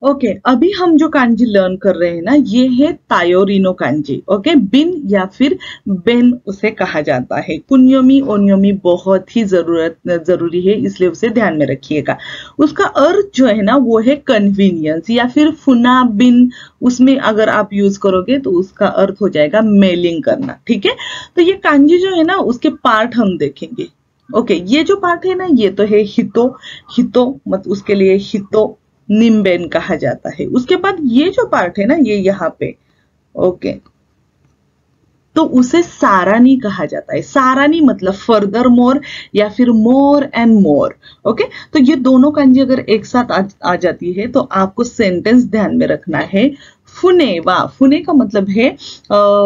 ओके, अभी हम जो कांजी लर्न कर रहे हैं ना ये है तायोरिनो कांजी। ओके, बिन या फिर बेन उसे कहा जाता है। कुन्योमी ओन्योमी बहुत ही जरूरी है, इसलिए उसे ध्यान में रखिएगा। उसका अर्थ जो है ना वो है कन्वीनियंस या फिर फुना बिन, उसमें अगर आप यूज करोगे तो उसका अर्थ हो जाएगा मेलिंग करना। ठीक है, तो ये कांजी जो है ना उसके पार्ट हम देखेंगे। ओके, ये जो पार्ट है ना ये तो है हितो, हितो मतलब उसके लिए हितो निम्बेन कहा जाता है। उसके बाद ये जो पार्ट है ना ये यहाँ पे, ओके, तो उसे सारानी कहा जाता है। सारानी मतलब फर्दर मोर या फिर मोर एंड मोर। ओके, तो ये दोनों कांजी अगर एक साथ आ जाती है तो आपको सेंटेंस ध्यान में रखना है। फुनेवा, फुने का मतलब है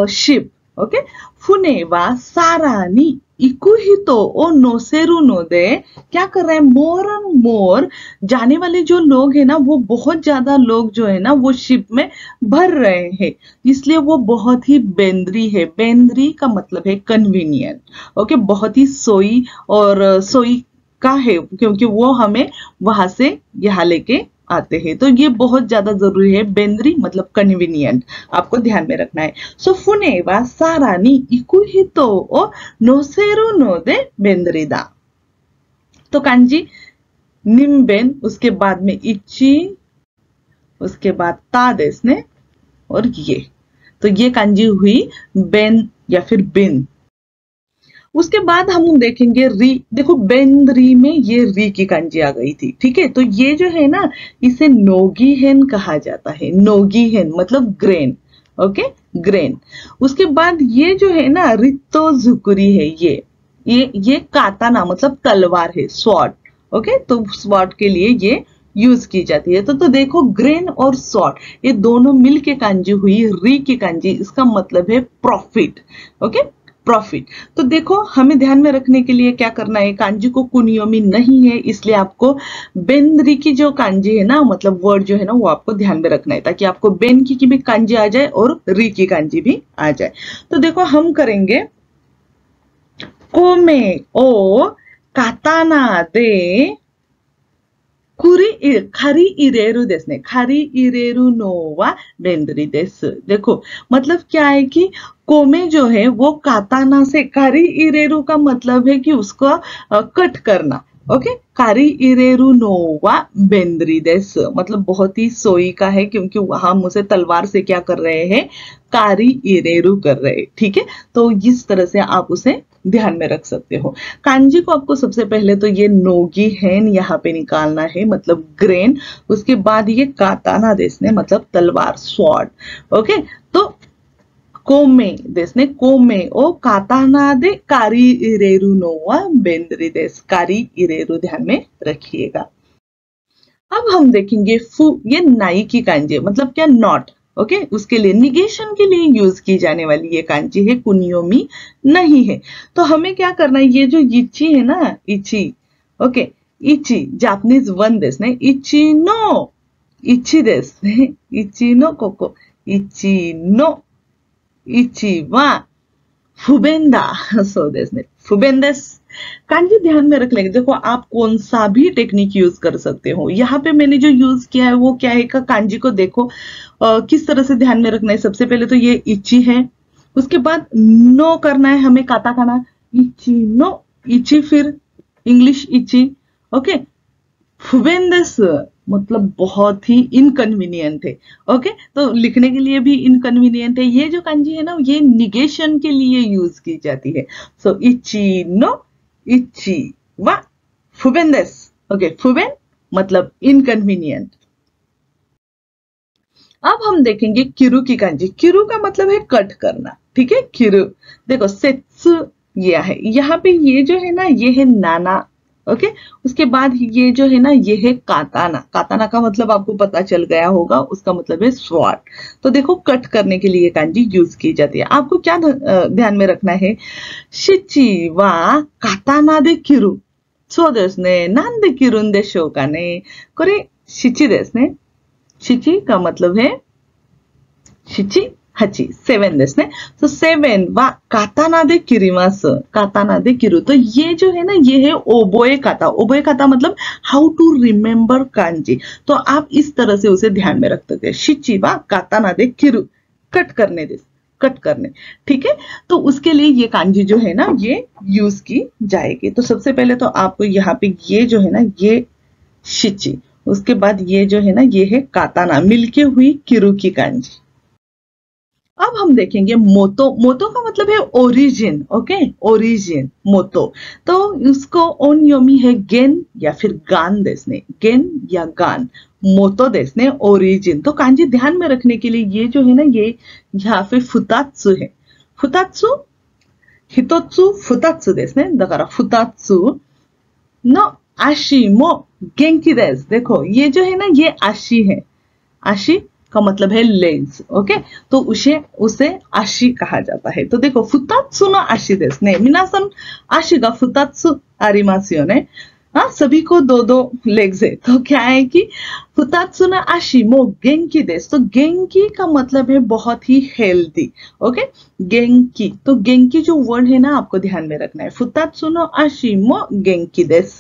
शिप। ओके, फुनेवा सारानी इकुहितो ओ नोसेरु नो दे, क्या कर रहे हैं, मोर एंड मोर जाने वाले जो लोग हैं ना वो बहुत ज्यादा लोग जो है ना वो शिप में भर रहे हैं, इसलिए वो बहुत ही बेंद्री है। बेंद्री का मतलब है कन्वीनियंट। ओके, बहुत ही सोई और सोई का है क्योंकि वो हमें वहां से यहाँ लेके आते हैं, तो ये बहुत ज्यादा जरूरी है। बेंद्री मतलब कन्वीनियंट, आपको ध्यान में रखना है। सो फुने वा सारानी इकुहितो ओ नोसेरु नो दे बेंद्रीदा। तो कांजी निम्बेन, उसके बाद में इची, उसके बाद ता देश ने, और ये तो ये कांजी हुई बेन या फिर बिन। उसके बाद हम देखेंगे री। देखो बेंद्री में ये री की कांजी आ गई थी, ठीक है। तो ये जो है ना, इसे नोगीहेन कहा जाता है। नोगीहेन मतलब ग्रेन, ओके, ग्रेन। उसके बाद ये जो है ना रितो झुकुरी है, ये काताना मतलब तलवार है, स्वॉर्ड, ओके। तो स्वॉर्ड के लिए ये यूज की जाती है। तो देखो ग्रेन और स्वॉर्ड ये दोनों मिलके कांजी हुई री की कांजी। इसका मतलब है प्रॉफिट, ओके, प्रॉफिट। तो देखो हमें ध्यान में रखने के लिए क्या करना है, कांजी को कुनियोमी नहीं है, इसलिए आपको बेंद्री की जो कांजी है ना, मतलब वर्ड जो है ना, वो आपको ध्यान में रखना है, ताकि आपको बेन की भी कांजी आ जाए और री की कांजी भी आ जाए। तो देखो हम करेंगे कोमे ओ काताना दे खारी इरेरु देसने, खारी इरेरु नोवा बेंद्री देस। देखो मतलब क्या है कि कोमे जो है वो काताना से, खारी इरेरु का मतलब है कि उसको कट करना, ओके। कारी इरेरु नोवा बेंद्री देस मतलब बहुत ही सोई का है, क्योंकि वहां मुझे तलवार से क्या कर रहे हैं, कारी इरेरु कर रहे हैं, ठीक है। तो इस तरह से आप उसे ध्यान में रख सकते हो। कांजी को आपको सबसे पहले तो ये नोगीहेन यहाँ पे निकालना है, मतलब ग्रेन। उसके बाद ये काताना देसने मतलब तलवार, स्वॉर्ड, ओके। तो कोमे देसने, कोमे ओ काताना दे कारी इरेरु नोवा बेंद्री देस, कारी इरेरु ध्यान में रखिएगा। अब हम देखेंगे फू। ये नाई की कांजी मतलब क्या, नॉट, ओके। उसके लिए निगेशन के लिए यूज की जाने वाली ये कांजी है, कुनियोमी नहीं है। तो हमें क्या करना है, ये जो इची है ना, इची, ओके, इची जापानीज वन देस ने, इची नो, इची देस ने, इची नो कोको, इची नो, इची वा फुबेंदा, सो देस ने, फुबेंदेस। कांजी ध्यान में रख लेंगे। देखो आप कौन सा भी टेक्निक यूज कर सकते हो। यहाँ पे मैंने जो यूज किया है वो क्या है का, कांजी को देखो किस तरह से ध्यान में रखना है। सबसे पहले तो ये इची है, उसके बाद नो करना है हमें, काता खाना, इची नो, इची फिर इंग्लिश इची, ओके। फुबेंदस मतलब बहुत ही इनकन्वीनियंट है, ओके। तो लिखने के लिए भी इनकन्वीनियंट है। ये जो कांजी है ना, ये निगेशन के लिए यूज की जाती है। सो इची नो, इची वा फुबेंदस, ओके। फुबेन मतलब इनकन्वीनियंट। अब हम देखेंगे किरु की कांजी। किरु का मतलब है कट करना, ठीक है। किरु देखो सेत्सु ये है, यहाँ पे ये जो है ना, ये है नाना, ओके। उसके बाद ये जो है ना, ये है काताना। काताना का मतलब आपको पता चल गया होगा, उसका मतलब है स्वॉर्ड। तो देखो कट करने के लिए कांजी यूज की जाती है। आपको क्या ध्यान में रखना है, शिची वा काताना दे किरु, सो देस ने नांदे किरुन दे शोका ने, कोरे शिची देस ने। शिची का मतलब है शिची हची, सेवन देस ने। तो सेवन वा काताना दे किरिमास, काताना दे किरु। तो ये जो है ना, ये है ओबोए काता। ओबोए काता मतलब हाउ टू रिमेम्बर कांजी। तो आप इस तरह से उसे ध्यान में रख सकते हैं, शिची वा काताना दे किरु, कट करने दे, कट करने, ठीक है। तो उसके लिए ये कांजी जो है ना, ये यूज की जाएगी। तो सबसे पहले तो आपको यहाँ पे ये जो है ना, ये शिची, उसके बाद ये जो है ना, ये है काताना, मिलके हुई किरु की कांजी। अब हम देखेंगे मोतो। मोतो का मतलब है ओरिजिन, ओके, ओरिजिन, मोतो। तो उसको ओनयोमी है गेन या फिर गान देसने, गेन या गान, मोतो देसने, ओरिजिन। तो कांजी ध्यान में रखने के लिए ये जो है ना, ये यहाँ पे फुतात्सु है। फुतात्सु, हितोत्सु, फुतात्सु देसने, दकारा फुतात्सु नो आशी मो गेंकी देस। देखो ये जो है ना, ये आशी है। आशी का मतलब है लेग्स, ओके। तो उसे आशी कहा जाता है। तो देखो फुतात्सु नो आशी देस ने, मिनासन आशी का फुतात्सु आरिमासियो ने। हाँ, सभी को दो दो लेग्स है। तो क्या है कि फुतात्सु नो आशी मो गेंकी देस। तो गेंकी का मतलब है बहुत ही हेल्दी, ओके। गेंकी, तो गेंकी जो वर्ड है ना, आपको ध्यान में रखना है, फुतात्सु नो आशी मो गेंकी देस।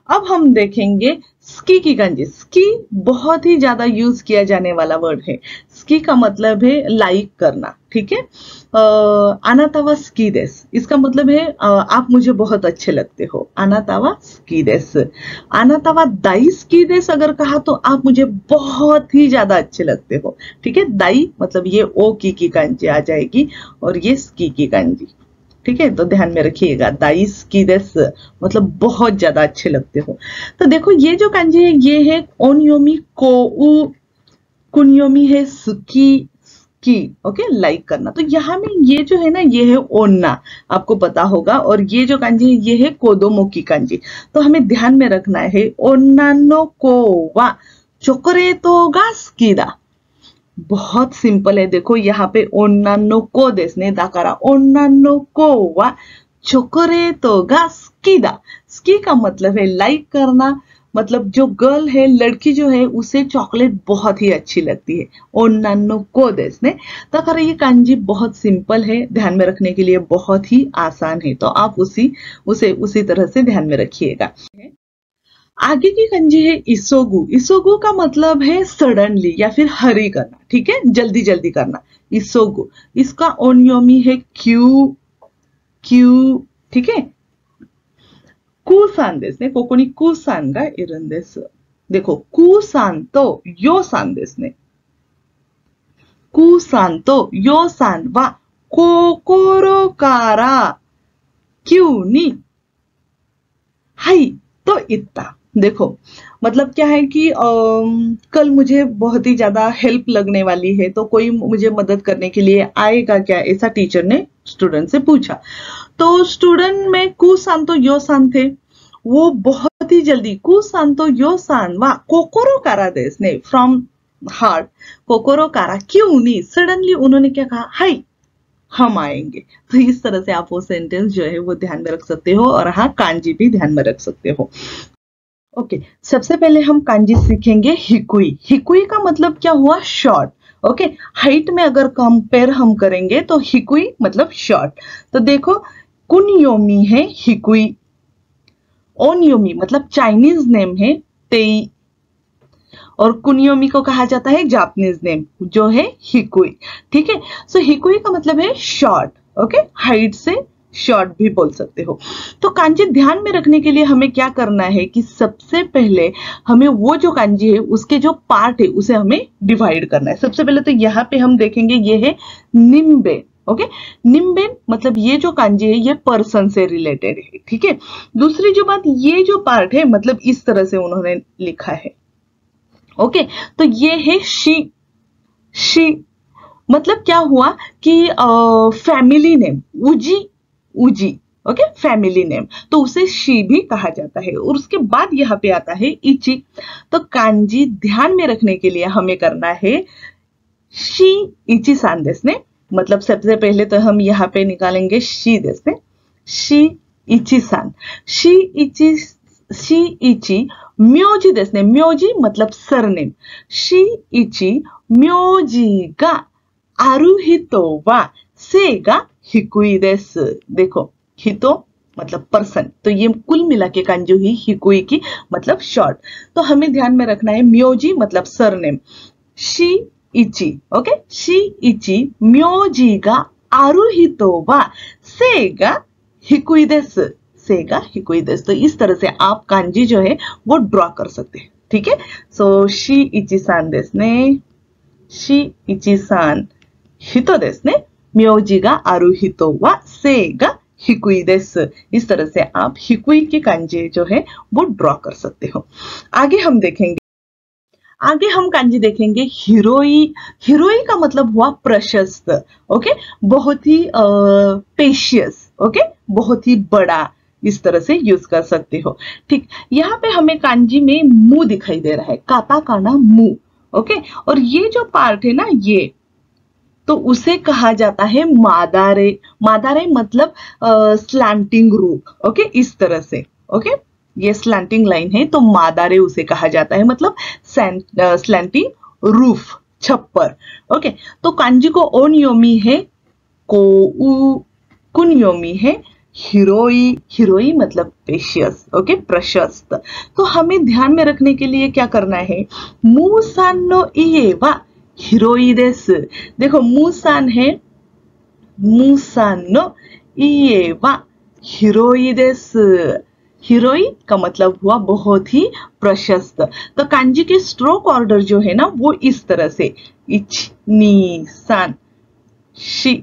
अब हम देखेंगे स्की की kanji। स्की बहुत ही ज्यादा यूज किया जाने वाला वर्ड है। स्की का मतलब है लाइक करना, ठीक है। आनातावा स्की देस, इसका मतलब है आप मुझे बहुत अच्छे लगते हो। आनातावा स्की देस। आनातावा दाई स्की देस अगर कहा तो आप मुझे बहुत ही ज्यादा अच्छे लगते हो, ठीक है। दाई मतलब ये ओ की kanji आ जाएगी और ये स्की की kanji, ठीक है। तो ध्यान में रखिएगा, दाइस्की देस मतलब बहुत ज्यादा अच्छे लगते हो। तो देखो ये जो kanji है ये है ओनयोमी कोउ, कुनयोमी है सुकी की, ओके, लाइक करना। तो यहाँ में ये जो है ना ये है ओन्ना, आपको पता होगा। और ये जो kanji है ये है कोदोमो की kanji। तो हमें ध्यान में रखना है ओन्ना नो को वा चोकोलेटो गा सुकी दा। बहुत सिंपल है। देखो यहाँ पे ओन्नानो को देसने दाकारा ओन्नानो को वा चोकोलेटो गा सुकी दा। सुकी का मतलब है लाइक करना, मतलब जो गर्ल है, लड़की जो है, उसे चॉकलेट बहुत ही अच्छी लगती है। ओन्नानो को देसने दाकारा ये kanji बहुत सिंपल है, ध्यान में रखने के लिए बहुत ही आसान है। तो आप उसी तरह से ध्यान में रखिएगा। आगे की kanji है इसोगु। इसोगु का मतलब है सडनली या फिर हरी करना, ठीक है, जल्दी जल्दी करना। इसोगु, इसका ओनयोमी है क्यू क्यू, ठीक है। कूसान देस ने, कोको नी कूसान गा इरुन देस। देखो कूसान तो योसान देस ने, कूसान तो योसान वा कोकोरो कारा क्यू नी हाई तो इत्ता। देखो मतलब क्या है कि कल मुझे बहुत ही ज्यादा हेल्प लगने वाली है, तो कोई मुझे मदद करने के लिए आएगा क्या, ऐसा टीचर ने स्टूडेंट से पूछा। तो स्टूडेंट में कुसान तो योसान थे, वो बहुत ही जल्दी कुसान तो योसान वा कोकोरो कारा देस ने, फ्रॉम हार्ट कोकोरो कारा क्यों नहीं, सडनली उन्होंने क्या कहा, हाई हम आएंगे। तो इस तरह से आप वो सेंटेंस जो है वो ध्यान में रख सकते हो, और हाँ kanji भी ध्यान में रख सकते हो। ओके, सबसे पहले हम kanji सीखेंगे हिकुई। हिकुई का मतलब क्या हुआ, शॉर्ट, ओके। हाइट में अगर कंपेयर हम करेंगे तो हिकुई मतलब शॉर्ट। तो देखो कुनयोमी है हिकुई, ओनयोमी मतलब चाइनीज नेम है तेई, और कुनियोमी को कहा जाता है जापानीज नेम जो है हिकुई, ठीक है। सो हिकुई का मतलब है शॉर्ट, ओके, हाइट से शॉर्ट भी बोल सकते हो। तो kanji ध्यान में रखने के लिए हमें क्या करना है कि सबसे पहले हमें वो जो kanji है उसके जो पार्ट है उसे हमें डिवाइड करना है। सबसे पहले तो यहाँ पे हम देखेंगे ये है निम्बेन, ओके। निम्बेन मतलब ये जो kanji है ये पर्सन से रिलेटेड है, ठीक है। दूसरी जो बात, ये जो पार्ट है मतलब इस तरह से उन्होंने लिखा है, ओके। तो ये है शी मतलब क्या हुआ कि फैमिली नेम उजी, ओके, फैमिली नेम, तो उसे शी भी कहा जाता है। और उसके बाद यहाँ पे आता है इची। तो kanji ध्यान में रखने के लिए हमें करना है शी इची सान देस ने, मतलब सबसे पहले तो हम यहाँ पे निकालेंगे शी देस ने, शी इची सान, शी इची म्योजी देस ने, म्योजी मतलब सरनेम, शी इची म्योजी गा आरु हितो वा सेगा हिकुई देस। देखो हितो मतलब पर्सन, तो ये कुल मिला के kanji हुई हिकुई की मतलब शॉर्ट। तो हमें ध्यान में रखना है म्योजी मतलब सरनेम, शी इची, ओके, शी इची म्योजी गा आरु हितो वा सेगा हिकुई देस, सेगा हिकुई देस। तो इस तरह से आप kanji जो है वो ड्रॉ कर सकते हैं, ठीक है। सो शी इची सान देस ने, शी इची सान हितो देस ने, म्योजी गा आरु हितो वा सेगा हिकुई देस। इस तरह से आप हिकुई की kanji जो है वो ड्रॉ कर सकते हो। आगे हम kanji देखेंगे हिरोई। हिरोई का मतलब हुआ प्रशस्त, ओके, बहुत ही पेशियस, ओके, बहुत ही बड़ा, इस तरह से यूज कर सकते हो, ठीक। यहाँ पे हमें kanji में मुंह दिखाई दे रहा है, काताकाना मुंह, ओके। और ये जो पार्ट है ना ये, तो उसे कहा जाता है मादारे। मादारे मतलब स्लैंटिंग रूफ, ओके, इस तरह से, ओके, ये स्लैंटिंग लाइन है तो मादारे उसे कहा जाता है, मतलब स्लैंटिंग रूफ, छप्पर, ओके। तो kanji को ओनयोमी है कोउ, कुनयोमी है हिरोई, हिरोई मतलब प्रेशियस, ओके, प्रशस्त। तो हमें ध्यान में रखने के लिए क्या करना है, मूसान नो इए वा हिरोई देस। देखो मूसान है, मूसान नो इए वा हिरोई देस। हिरोई का मतलब हुआ बहुत ही प्रशस्त। तो कांजी के स्ट्रोक ऑर्डर जो है ना वो इस तरह से, इच नी सान शी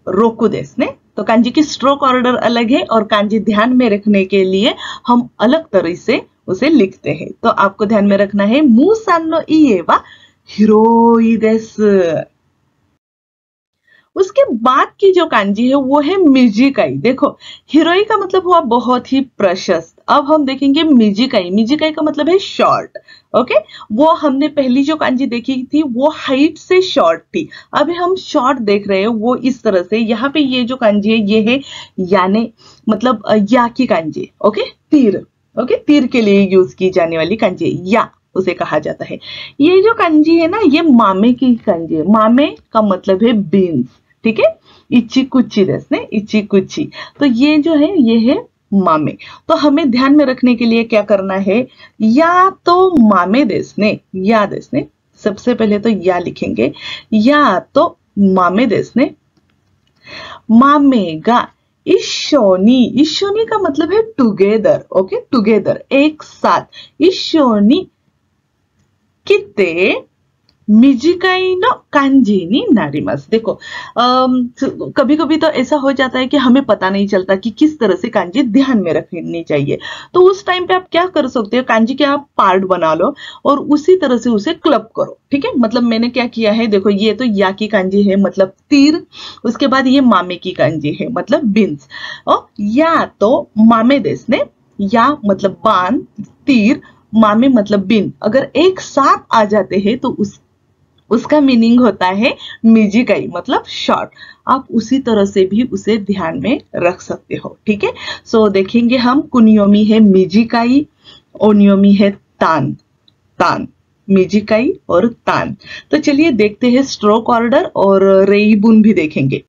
रोकू देस ने। तो कांजी की स्ट्रोक ऑर्डर अलग है और कांजी ध्यान में रखने के लिए हम अलग तरह से उसे लिखते हैं। तो आपको ध्यान में रखना है मूसान नो इए वा हिरोई देस। उसके बाद की जो कांजी है वो है मिजिकाई। देखो हिरोई का मतलब हुआ बहुत ही प्रशस्त। अब हम देखेंगे मिजिकाई। मिजिकाई का मतलब है शॉर्ट, ओके। वो हमने पहली जो कांजी देखी थी वो हाइट से शॉर्ट थी। अभी हम शॉर्ट देख रहे हैं वो इस तरह से। यहाँ पे ये जो कांजी है ये है याने, मतलब या की कांजी, ओके, तीर, ओके, तीर के लिए यूज की जाने वाली कांजी या उसे कहा जाता है। ये जो कांजी है ना ये मामे की कांजी है। मामे का मतलब है बीन्स, ठीक है, इची कुची देसने, इची कुची। तो ये जो है ये है मामे। तो हमें ध्यान में रखने के लिए क्या करना है, या तो मामे देसने, या देसने, सबसे पहले तो या लिखेंगे, या तो मामे देसने, मामेगा इशोनी। इशोनी का मतलब है टुगेदर, ओके, टुगेदर, एक साथ। इशोनी किते मिजिकाई नो कांजी नी नारिमास। देखो कभी कभी तो ऐसा हो जाता है कि हमें पता नहीं चलता कि किस तरह से कांजी ध्यान में रखनी चाहिए। तो उस टाइम पे आप क्या कर सकते हो, कांजी के आप पार्ट बना लो और उसी तरह से उसे क्लब करो, ठीक है। मतलब मैंने क्या किया है, देखो ये तो या की कांजी है मतलब तीर, उसके बाद ये मामे की कांजी है मतलब बिन्स। और या तो मामे देश ने, या मतलब बाण, तीर, मामे मतलब बिन, अगर एक साथ आ जाते हैं तो उसका मीनिंग होता है मिजिकाई मतलब शॉर्ट। आप उसी तरह से भी उसे ध्यान में रख सकते हो, ठीक है। सो देखेंगे हम, कुनियोमी है मिजिकाई, ओनियोमी है तान, तान, मिजिकाई और तान। तो चलिए देखते हैं स्ट्रोक ऑर्डर और रेइबुन भी देखेंगे।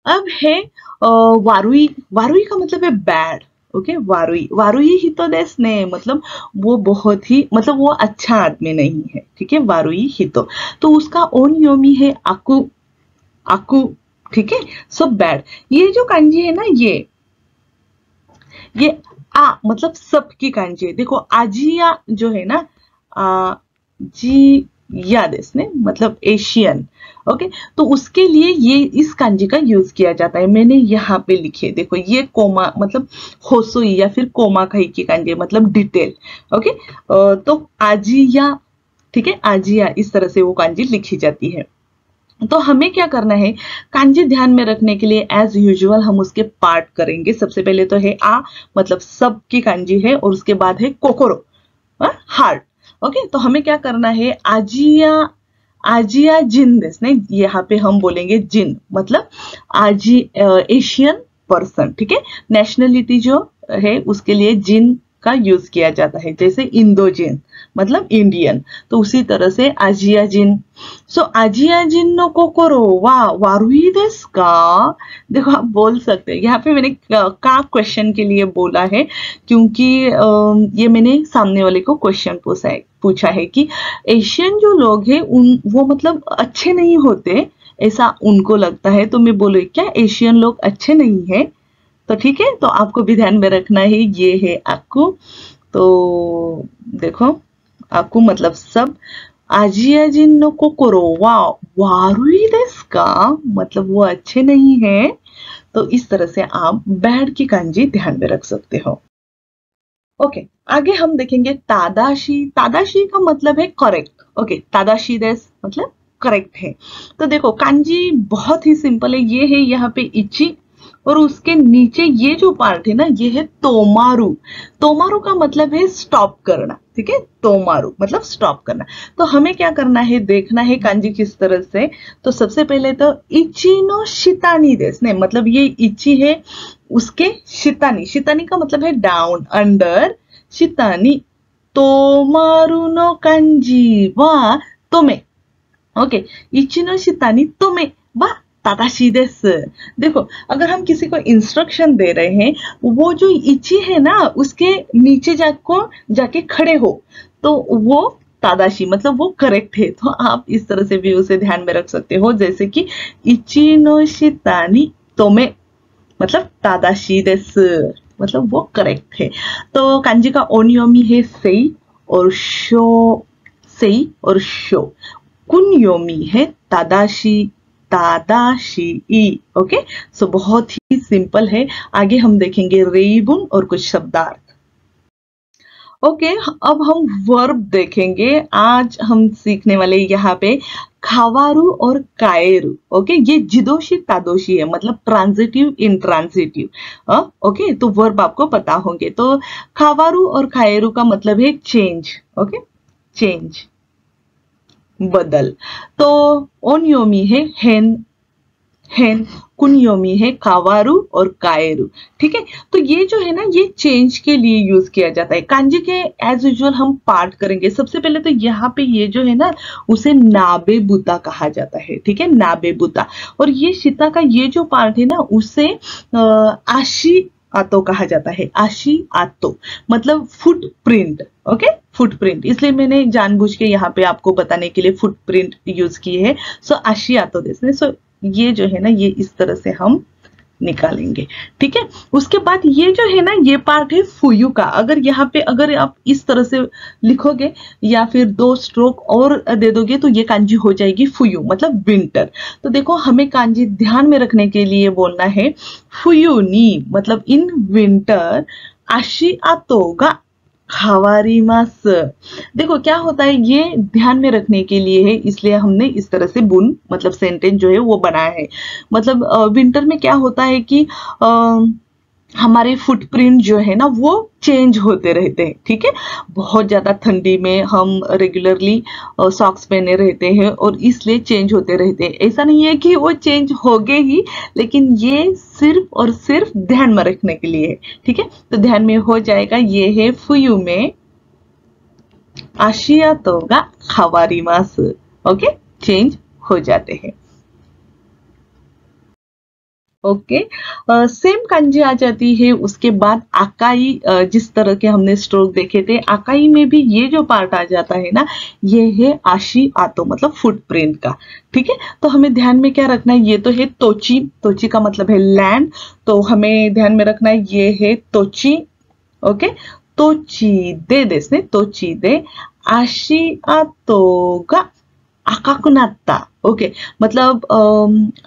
अब है वारुई। वारुई का मतलब है बैड, ओके, वारुई। वारुई ही तो देश ने, मतलब वो बहुत ही, मतलब वो अच्छा आदमी नहीं है, ठीक है, वारुई ही तो उसका ओन योमी है आकु, आकु, ठीक है। So bad. ये जो कांजी है ना ये आ मतलब सब की कांजी है। देखो आजिया जो है ना, जी या देश ने मतलब एशियन, ओके। तो उसके लिए ये इस कांजी का यूज किया जाता है। मैंने यहाँ पे लिखे, देखो ये कोमा मतलब होसोई या फिर कोमा कही की कांजी मतलब डिटेल, ओके। तो आजिया, ठीक है, आजिया, इस तरह से वो कांजी लिखी जाती है। तो हमें क्या करना है, कांजी ध्यान में रखने के लिए एज यूजुअल हम उसके पार्ट करेंगे। सबसे पहले तो है आ मतलब सब की कांजी है और उसके बाद है कोकोरो, हार्ट, ओके। तो हमें क्या करना है, आजिया, आजिया जिन देशने, यहाँ पे हम बोलेंगे जिन मतलब आजी एशियन पर्सन, ठीक है। नेशनलिटी जो है उसके लिए जिन का यूज किया जाता है, जैसे इंडोजिन मतलब इंडियन। तो उसी तरह से आजिया जिन। सो आजिया जिन नो कोकोरो वा वारुई देसु का। देखो आप बोल सकते हैं, यहाँ पे मैंने का क्वेश्चन के लिए बोला है क्योंकि ये मैंने सामने वाले को क्वेश्चन पूछा है कि एशियन जो लोग हैं उन वो मतलब अच्छे नहीं होते, ऐसा उनको लगता है। तो मैं बोलूँ क्या एशियन लोग अच्छे नहीं है, तो ठीक है। तो आपको भी ध्यान में रखना है, ये है आकू। तो देखो आकू मतलब सब, आजिया जिन नो कोकोरो वा वारुई देसु का मतलब वो अच्छे नहीं है। तो इस तरह से आप बैड की कांजी ध्यान में रख सकते हो। ओके, आगे हम देखेंगे तादाशी। तादाशी का मतलब है करेक्ट, ओके, तादाशी देस मतलब करेक्ट है। तो देखो कांजी बहुत ही सिंपल है। ये है यहाँ पे इची और उसके नीचे ये जो पार्ट है ना ये है तोमारू। तोमारू का मतलब है स्टॉप करना, ठीक है, तोमारू मतलब स्टॉप करना। तो हमें क्या करना है, देखना है कांजी किस तरह से। तो सबसे पहले तो इची नो शितानी देस ने, मतलब ये इची है उसके शितानी, शितानी का मतलब है डाउन, अंडर, शितानी तोमारू नो कांजी वा तोमे, ओके, इची नो शितानी तोमे वा तादाशी देस। देखो अगर हम किसी को इंस्ट्रक्शन दे रहे हैं, वो जो इची है ना उसके नीचे जाके खड़े हो, तो वो तादाशी मतलब वो करेक्ट है। तो आप इस तरह से भी उसे ध्यान में रख सकते हो, जैसे कि इची नो शितानी तोमे मतलब तादाशी देस, मतलब वो करेक्ट है। तो कांजी का ओनियोमी है सेई और शो, सेई और शो। कुनयोमी है तादाशी, तादाशी ई। ओके, सो बहुत ही सिंपल है। आगे हम देखेंगे रेइबुन और कुछ शब्दार्थ। ओके, अब हम वर्ब देखेंगे। आज हम सीखने वाले यहाँ पे खावारू और काएरू। ओके, ये जिदोशी तादोशी है, मतलब ट्रांजिटिव इंट्रांजिटिव। ओके, तो वर्ब आपको पता होंगे। तो खावारू और काएरू का मतलब है चेंज। ओके, चेंज, बदल। तो ओनियोमी है हेन, हेन। कुनियोमी है कावारू और काएरू। ठीक है, तो ये जो है ना ये चेंज के लिए यूज किया जाता है। कांजी के एज यूजुअल हम पार्ट करेंगे। सबसे पहले तो यहाँ पे ये जो है ना उसे नाबे बुता कहा जाता है। ठीक है, नाबे बुता। और ये शिता का ये जो पार्ट है ना उसे आशी आतो कहा जाता है। आशी आतो मतलब फुटप्रिंट। ओके, फुटप्रिंट, इसलिए मैंने जानबूझ के यहाँ पे आपको बताने के लिए फुटप्रिंट यूज किए है। सो आशी आतो देस। सो ये जो है ना ये इस तरह से हम निकालेंगे। ठीक है, उसके बाद ये जो है ना ये पार्ट है फुयू का। अगर यहाँ पे अगर आप इस तरह से लिखोगे या फिर 2 स्ट्रोक और दे दोगे तो ये कांजी हो जाएगी फुयू मतलब विंटर। तो देखो हमें कांजी ध्यान में रखने के लिए बोलना है फुयू नी मतलब इन विंटर आशी आतोगा खावारीमास। देखो क्या होता है, ये ध्यान में रखने के लिए है, इसलिए हमने इस तरह से बुन मतलब सेंटेंस जो है वो बनाया है। मतलब विंटर में क्या होता है कि हमारे फुटप्रिंट जो है ना वो चेंज होते रहते हैं। ठीक है, बहुत ज्यादा ठंडी में हम रेगुलरली सॉक्स पहने रहते हैं और इसलिए चेंज होते रहते हैं। ऐसा नहीं है कि वो चेंज हो गए ही, लेकिन ये सिर्फ और सिर्फ ध्यान में रखने के लिए है। ठीक है, तो ध्यान में हो जाएगा। ये है फुयू में आशियातोगा खावारीमास। ओके, चेंज हो जाते हैं। ओके, सेम कांजी आ जाती है। उसके बाद आकाई, जिस तरह के हमने स्ट्रोक देखे थे, आकाई में भी ये जो पार्ट आ जाता है ना ये है आशी आतो मतलब फुटप्रिंट का। ठीक है, तो हमें ध्यान में क्या रखना है, ये तो है तोची, तोची का मतलब है लैंड, तो हमें ध्यान में रखना है ये है तोची। ओके, तोची दे देसने, तोची दे आशी आतोगा आकाकुनाता। ओके, मतलब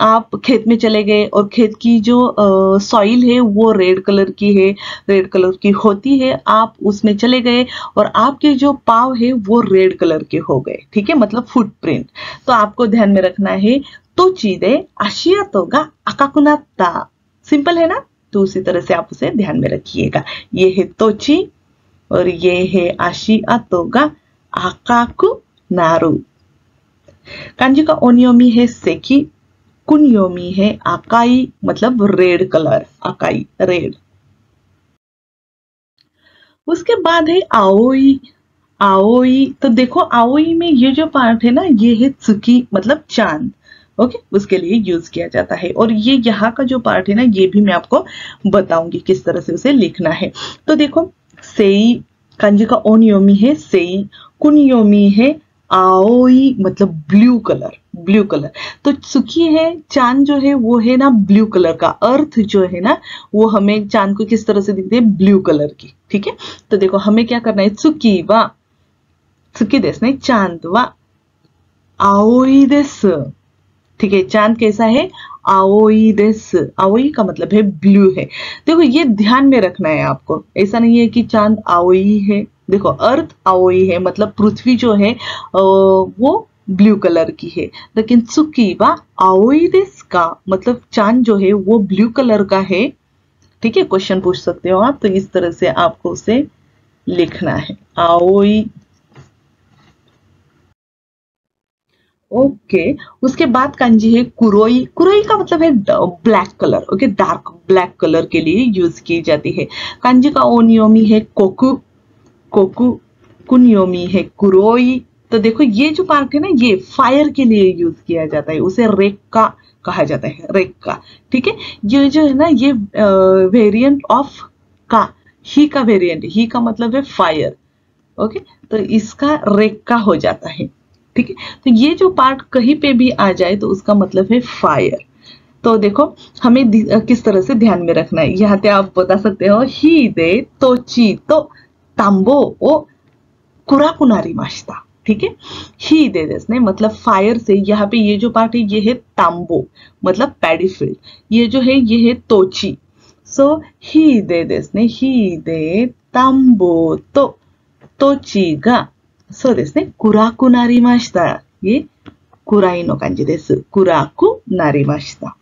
आप खेत में चले गए और खेत की जो सॉइल है वो रेड कलर की है, रेड कलर की होती है। आप उसमें चले गए और आपके जो पाव है वो रेड कलर के हो गए। ठीक है, मतलब फुटप्रिंट। तो आपको ध्यान में रखना है तो चीदे आशियातोगा आकाकुनाता। सिंपल है ना, तो उसी तरह से आप उसे ध्यान में रखिएगा। ये है तोची और ये है आशियातोगा आकाकु नारू। कांजी का ओनियोमी है सेकी, कुनियोमी है आकाई मतलब रेड कलर, आकाई रेड। उसके बाद है आओई, आओई। तो देखो आओई में ये जो पार्ट है ना ये है त्सुकी मतलब चांद। ओके, उसके लिए यूज किया जाता है। और ये यहाँ का जो पार्ट है ना ये भी मैं आपको बताऊंगी किस तरह से उसे लिखना है। तो देखो सेई, कांजी का ओनियोमी है सेई, कुनियोमी है आओई मतलब ब्लू कलर, ब्लू कलर। तो त्सुकी है चांद जो है वो है ना ब्लू कलर का। अर्थ जो है ना वो हमें चांद को किस तरह से दिखते है, ब्लू कलर की। ठीक है, तो देखो हमें क्या करना है, त्सुकी वा, त्सुकी देस नहीं चांद वा आओई देस। ठीक है, चांद कैसा है, आओई देस। आओई का मतलब है ब्लू है। देखो ये ध्यान में रखना है आपको, ऐसा नहीं है कि चांद आओई है। देखो अर्थ आओई है मतलब पृथ्वी जो है वो ब्लू कलर की है, लेकिन त्सुकी वा आओई देस का मतलब चांद जो है वो ब्लू कलर का है। ठीक है, क्वेश्चन पूछ सकते हो आप, तो इस तरह से आपको उसे लिखना है आओई। ओके, उसके बाद कांजी है कुरोई। कुरोई का मतलब है black colour. Okay, dark black colour के लिए यूज की जाती है। कांजी का ओनियोमी है कोकु, कोकु। कुनियोमी है कुरोई। तो देखो ये जो पार्ट है ना ये फायर के लिए यूज किया जाता है, उसे रेक्का कहा जाता है, रेक्का। ठीक है, ये जो है ना ये वेरिएंट ऑफ का, ही का वेरिएंट, ही का मतलब है फायर। ओके, तो इसका रेक्का हो जाता है। ठीक है, तो ये जो पार्ट कहीं पे भी आ जाए तो उसका मतलब है फायर। तो देखो हमें किस तरह से ध्यान में रखना है। यहाँ पे आप बता सकते हो ही दे तोची तो तांबो ओ कुराकुनारी माश्ता। ठीक है, ही दे देसने मतलब फायर से, यहाँ पे ये जो पार्ट है ये है तांबो मतलब पैडी फील्ड, ये जो है ये है तोची। सो ही दे देसने, ही दे तांबो तो तोची गा सो देसने कुराकु नारिमाशिता। ये कुराई नो कांजी देसु, कुराकु नारिमाशिता।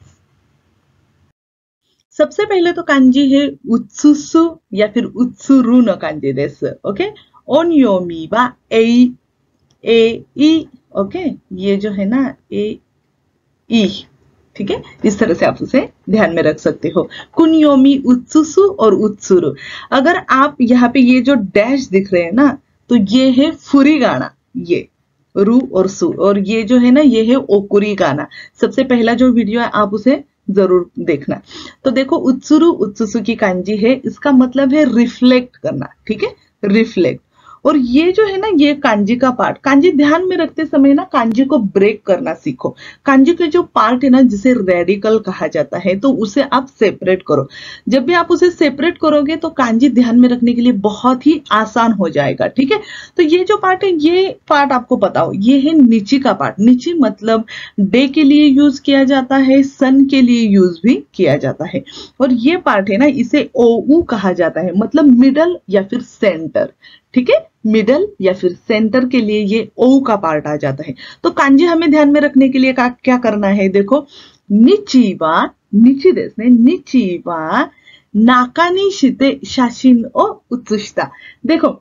सबसे पहले तो कांजी है उत्सुसु या फिर उत्सुरु नो कांजी देसु। ओके, ओनयोमी वा ए ई। ओके, ये जो है ना ए ई। ठीक है, इस तरह से आप उसे ध्यान में रख सकते हो। कुनयोमी उत्सुसु और उत्सुरु। अगर आप यहाँ पे ये जो डैश दिख रहे हैं ना, तो ये है फुरीगाना, ये रू और सु, और ये जो है ना ये है ओकुरी गाना। सबसे पहला जो वीडियो है आप उसे जरूर देखना। तो देखो उत्सुरु उत्सुसु की कांजी है, इसका मतलब है रिफ्लेक्ट करना। ठीक है, रिफ्लेक्ट। और ये जो है ना ये कांजी का पार्ट, कांजी ध्यान में रखते समय ना कांजी को ब्रेक करना सीखो। कांजी के जो पार्ट है ना जिसे रेडिकल कहा जाता है, तो उसे आप सेपरेट करो। जब भी आप उसे सेपरेट करोगे तो कांजी ध्यान में रखने के लिए बहुत ही आसान हो जाएगा। ठीक है, तो ये जो पार्ट है ये पार्ट आपको बताओ, ये है नीची का पार्ट। नीची मतलब डे के लिए यूज किया जाता है, सन के लिए यूज भी किया जाता है। और ये पार्ट है ना इसे ओऊ कहा जाता है, मतलब मिडल या फिर सेंटर। ठीक है, मिडल या फिर सेंटर के लिए ये ओ का पार्ट आ जाता है। तो कांजी हमें ध्यान में रखने के लिए क्या करना है, देखो नीची वा, नीची देसने नीची वा नाकानी शिते शाशिन ओ उत्सुष्टा। देखो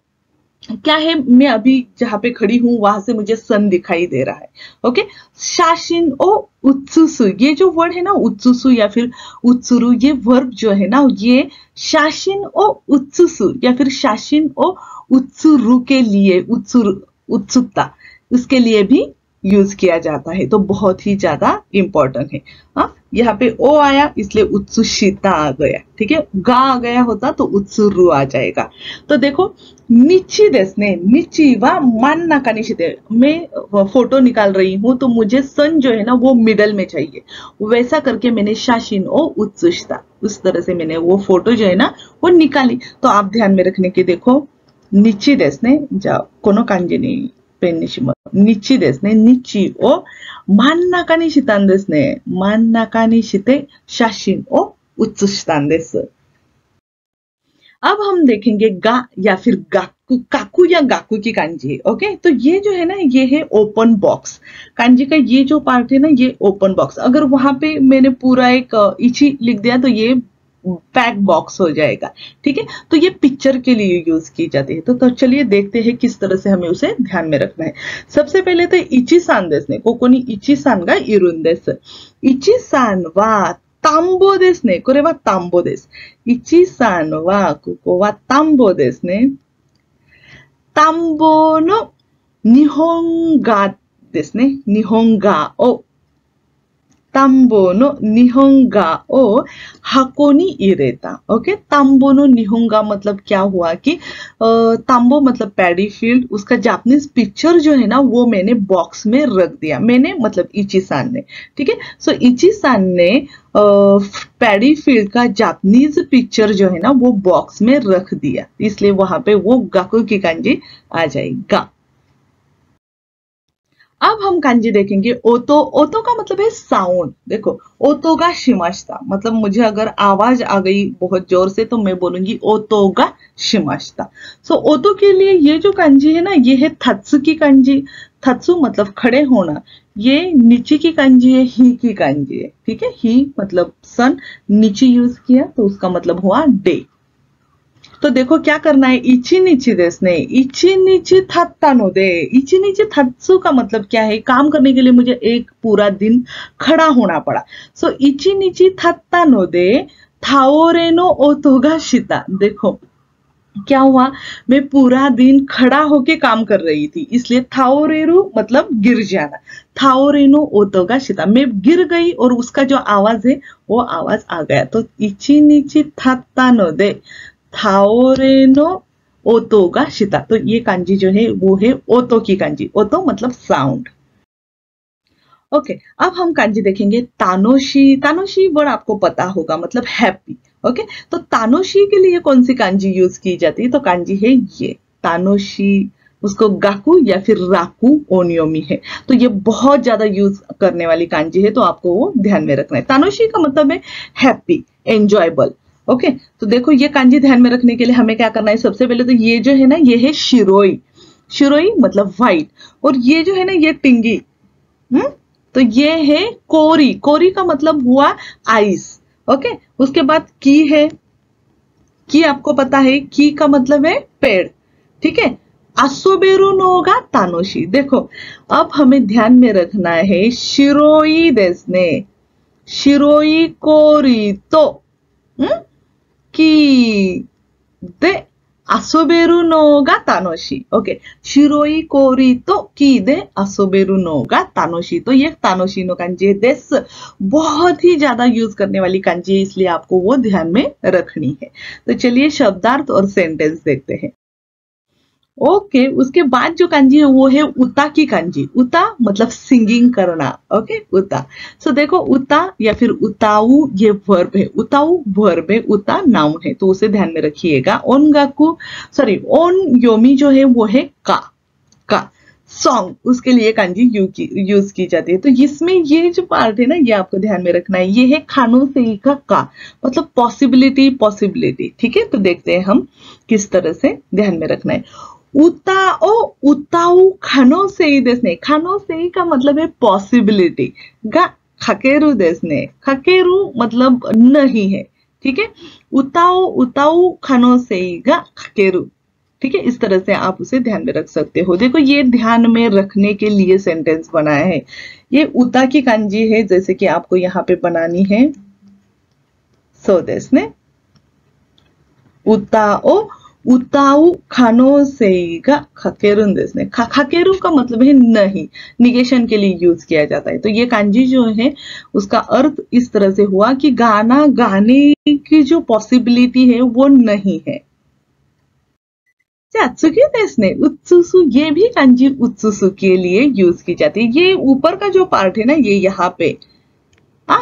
क्या है, मैं अभी जहां पे खड़ी हूं वहां से मुझे सन दिखाई दे रहा है। ओके, शाशिन ओ उत्सुसु, ये जो वर्ड है ना उत्सुसु या फिर उत्सुरु, ये वर्ब जो है ना ये शाशिन ओ उत्सुसु या फिर शाशिन ओ उत्सुरु के लिए, उत्सुकता उसके लिए भी यूज किया जाता है। तो बहुत ही ज्यादा इंपॉर्टेंट है। हाँ, यहाँ पे ओ आया इसलिए उत्सुशिता आ गया। ठीक है, गा आ गया होता तो उत्सुरु आ जाएगा। तो देखो नीची देसने, नीची वा मान नाका निशिते। मैं फोटो निकाल रही हूं तो मुझे सन जो है ना वो मिडल में चाहिए, वैसा करके मैंने शाशिन ओ उत्सुष्टा, उस तरह से मैंने वो फोटो जो है ना वो निकाली। तो आप ध्यान में रखने के, देखो नीची देसने जा कोनो कांजी नहीं पेन नीची देसने, नीची ओ मान नाका निशितान देसने, मान नाका निशिते शाशिन ओ उत्सुष्टान देस। अब हम देखेंगे गा या फिर गाकू, काकू या गाकू की कांजी। ओके, तो ये जो है ना ये है ओपन बॉक्स। कांजी का ये जो पार्ट है ना ये ओपन बॉक्स। अगर वहां पे मैंने पूरा एक इची लिख दिया तो ये पैक बॉक्स हो जाएगा। ठीक है, तो ये पिक्चर के लिए यूज की जाती है। तो चलिए देखते हैं किस तरह से हमें उसे ध्यान में रखना है। सबसे पहले तो इची सान देसने, कोकोनी इची सान गा इरुन देस। इची सान वा तांबो देसने, कोरे वा तांबो देस। इची सान वा कोको वा तांबो देसने। तांबो नो निहोंगा देसने, निहोंगा ओ तांबो नो निहोंगा ओ हाकोनी इरेता। ओके, तांबो नो निहोंगा मतलब क्या हुआ कि तांबो मतलब पैडी फील्ड, उसका जापानीज पिक्चर जो है ना वो मैंने बॉक्स में रख दिया। मैंने मतलब इची सान ने। ठीक है, सो इची सान ने पैडी फील्ड का जापानीज पिक्चर जो है ना वो बॉक्स में रख दिया, इसलिए वहां पे वो गाकू की कांजी आ जाएगा। अब हम कांजी देखेंगे ओतो। ओतो का मतलब है साउंड। देखो ओतो गा शिमाश्ता, मतलब मुझे अगर आवाज आ गई बहुत जोर से तो मैं बोलूंगी ओतो गा शिमाश्ता। सो ओतो के लिए ये जो कांजी है ना ये है थत्सु की कांजी। थत्सु मतलब खड़े होना। ये नीचे की कांजी है, ही की कांजी है। ठीक है, ही मतलब सन, नीचे यूज किया तो उसका मतलब हुआ डे। तो देखो क्या करना है, इची नीची देसने, इची नीची थत्ता नो दे। इची नीची थत्सु का मतलब क्या है, काम करने के लिए मुझे एक पूरा दिन खड़ा होना पड़ा। सो इची नीची थत्ता नो दे थाओरे नो ओतो गा शिता। देखो क्या हुआ, मैं पूरा दिन खड़ा होके काम कर रही थी, इसलिए थाओरेरु मतलब गिर जाना। थाओरेनो ओतोगा शिता, मैं गिर गई और उसका जो आवाज है वो आवाज आ गया। तो इची नीची थाता नो दे थाओरेनो ओतोगा शिता। तो ये कांजी जो है वो है ओतो की कांजी। ओतो मतलब साउंड। ओके, अब हम कांजी देखेंगे तानोशी। तानोशी वर्ड आपको पता होगा, मतलब हैप्पी। ओके, तो तानोशी के लिए कौन सी कांजी यूज की जाती है? तो कांजी है ये तानोशी, उसको गाकू या फिर राकू ओनियोमी है। तो ये बहुत ज्यादा यूज करने वाली कांजी है, तो आपको वो ध्यान में रखना है। तानोशी का मतलब है हैप्पी, एंजॉयबल। ओके, तो देखो ये कांजी ध्यान में रखने के लिए हमें क्या करना है? सबसे पहले तो ये जो है ना, ये है शिरोई। शिरोई मतलब व्हाइट, और ये जो है ना, ये टिंगी। तो ये है कोरी। कोरी का मतलब हुआ आइस। ओके, उसके बाद की है। की आपको पता है, की का मतलब है पेड़। ठीक है, आसोबेरु नोगा तानोशी। देखो, अब हमें ध्यान में रखना है शिरोई देसने, शिरोई कोरी तो की दे आसोबेरु नोगा तानोशी। ओके, शिरोई कोरी तो की दे आसोबेरु नोगा तानोशी। तो ये तानोशी नो कांजी देस, बहुत ही ज्यादा यूज करने वाली कांजी है, इसलिए आपको वो ध्यान में रखनी है। तो चलिए शब्दार्थ और सेंटेंस देखते हैं। ओके, उसके बाद जो कांजी है वो है उता की कांजी। उता मतलब सिंगिंग करना। ओके, उता। सो देखो, उता या फिर उताऊ ये वर्ब है। उताऊ वर्ब है, उता नाउन है, तो उसे ध्यान में रखिएगा। ओनगाकू सॉरी ओन योमी जो है वो है का सॉन्ग, उसके लिए कांजी यूज की जाती है। तो इसमें ये जो पार्ट है ना, ये आपको ध्यान में रखना है। ये है खानो से का मतलब पॉसिबिलिटी, पॉसिबिलिटी। ठीक है, तो देखते हैं हम किस तरह से ध्यान में रखना है। उताओ उताऊ खानो से ही देसने। खानो से ही का मतलब है पॉसिबिलिटी। गा खकेरू देसने, खकेरू मतलब नहीं है। ठीक है, उताओ उताऊ खानो से ही गा खकेरू। ठीक है, इस तरह से आप उसे ध्यान में रख सकते हो। देखो, ये ध्यान में रखने के लिए सेंटेंस बनाया है। ये उता की कांजी है, जैसे कि आपको यहाँ पे बनानी है। सो देसने उताओ उताऊ खानो सेगा खकेरुन देसने। खकेरु का मतलब है नहीं, निगेशन के लिए यूज किया जाता है। तो ये कांजी जो है उसका अर्थ इस तरह से हुआ कि गाना गाने की जो पॉसिबिलिटी है वो नहीं है। देसने उत्सुसु, ये भी कांजी उत्सुसु के लिए यूज की जाती है। ये ऊपर का जो पार्ट है ना, ये यहाँ पे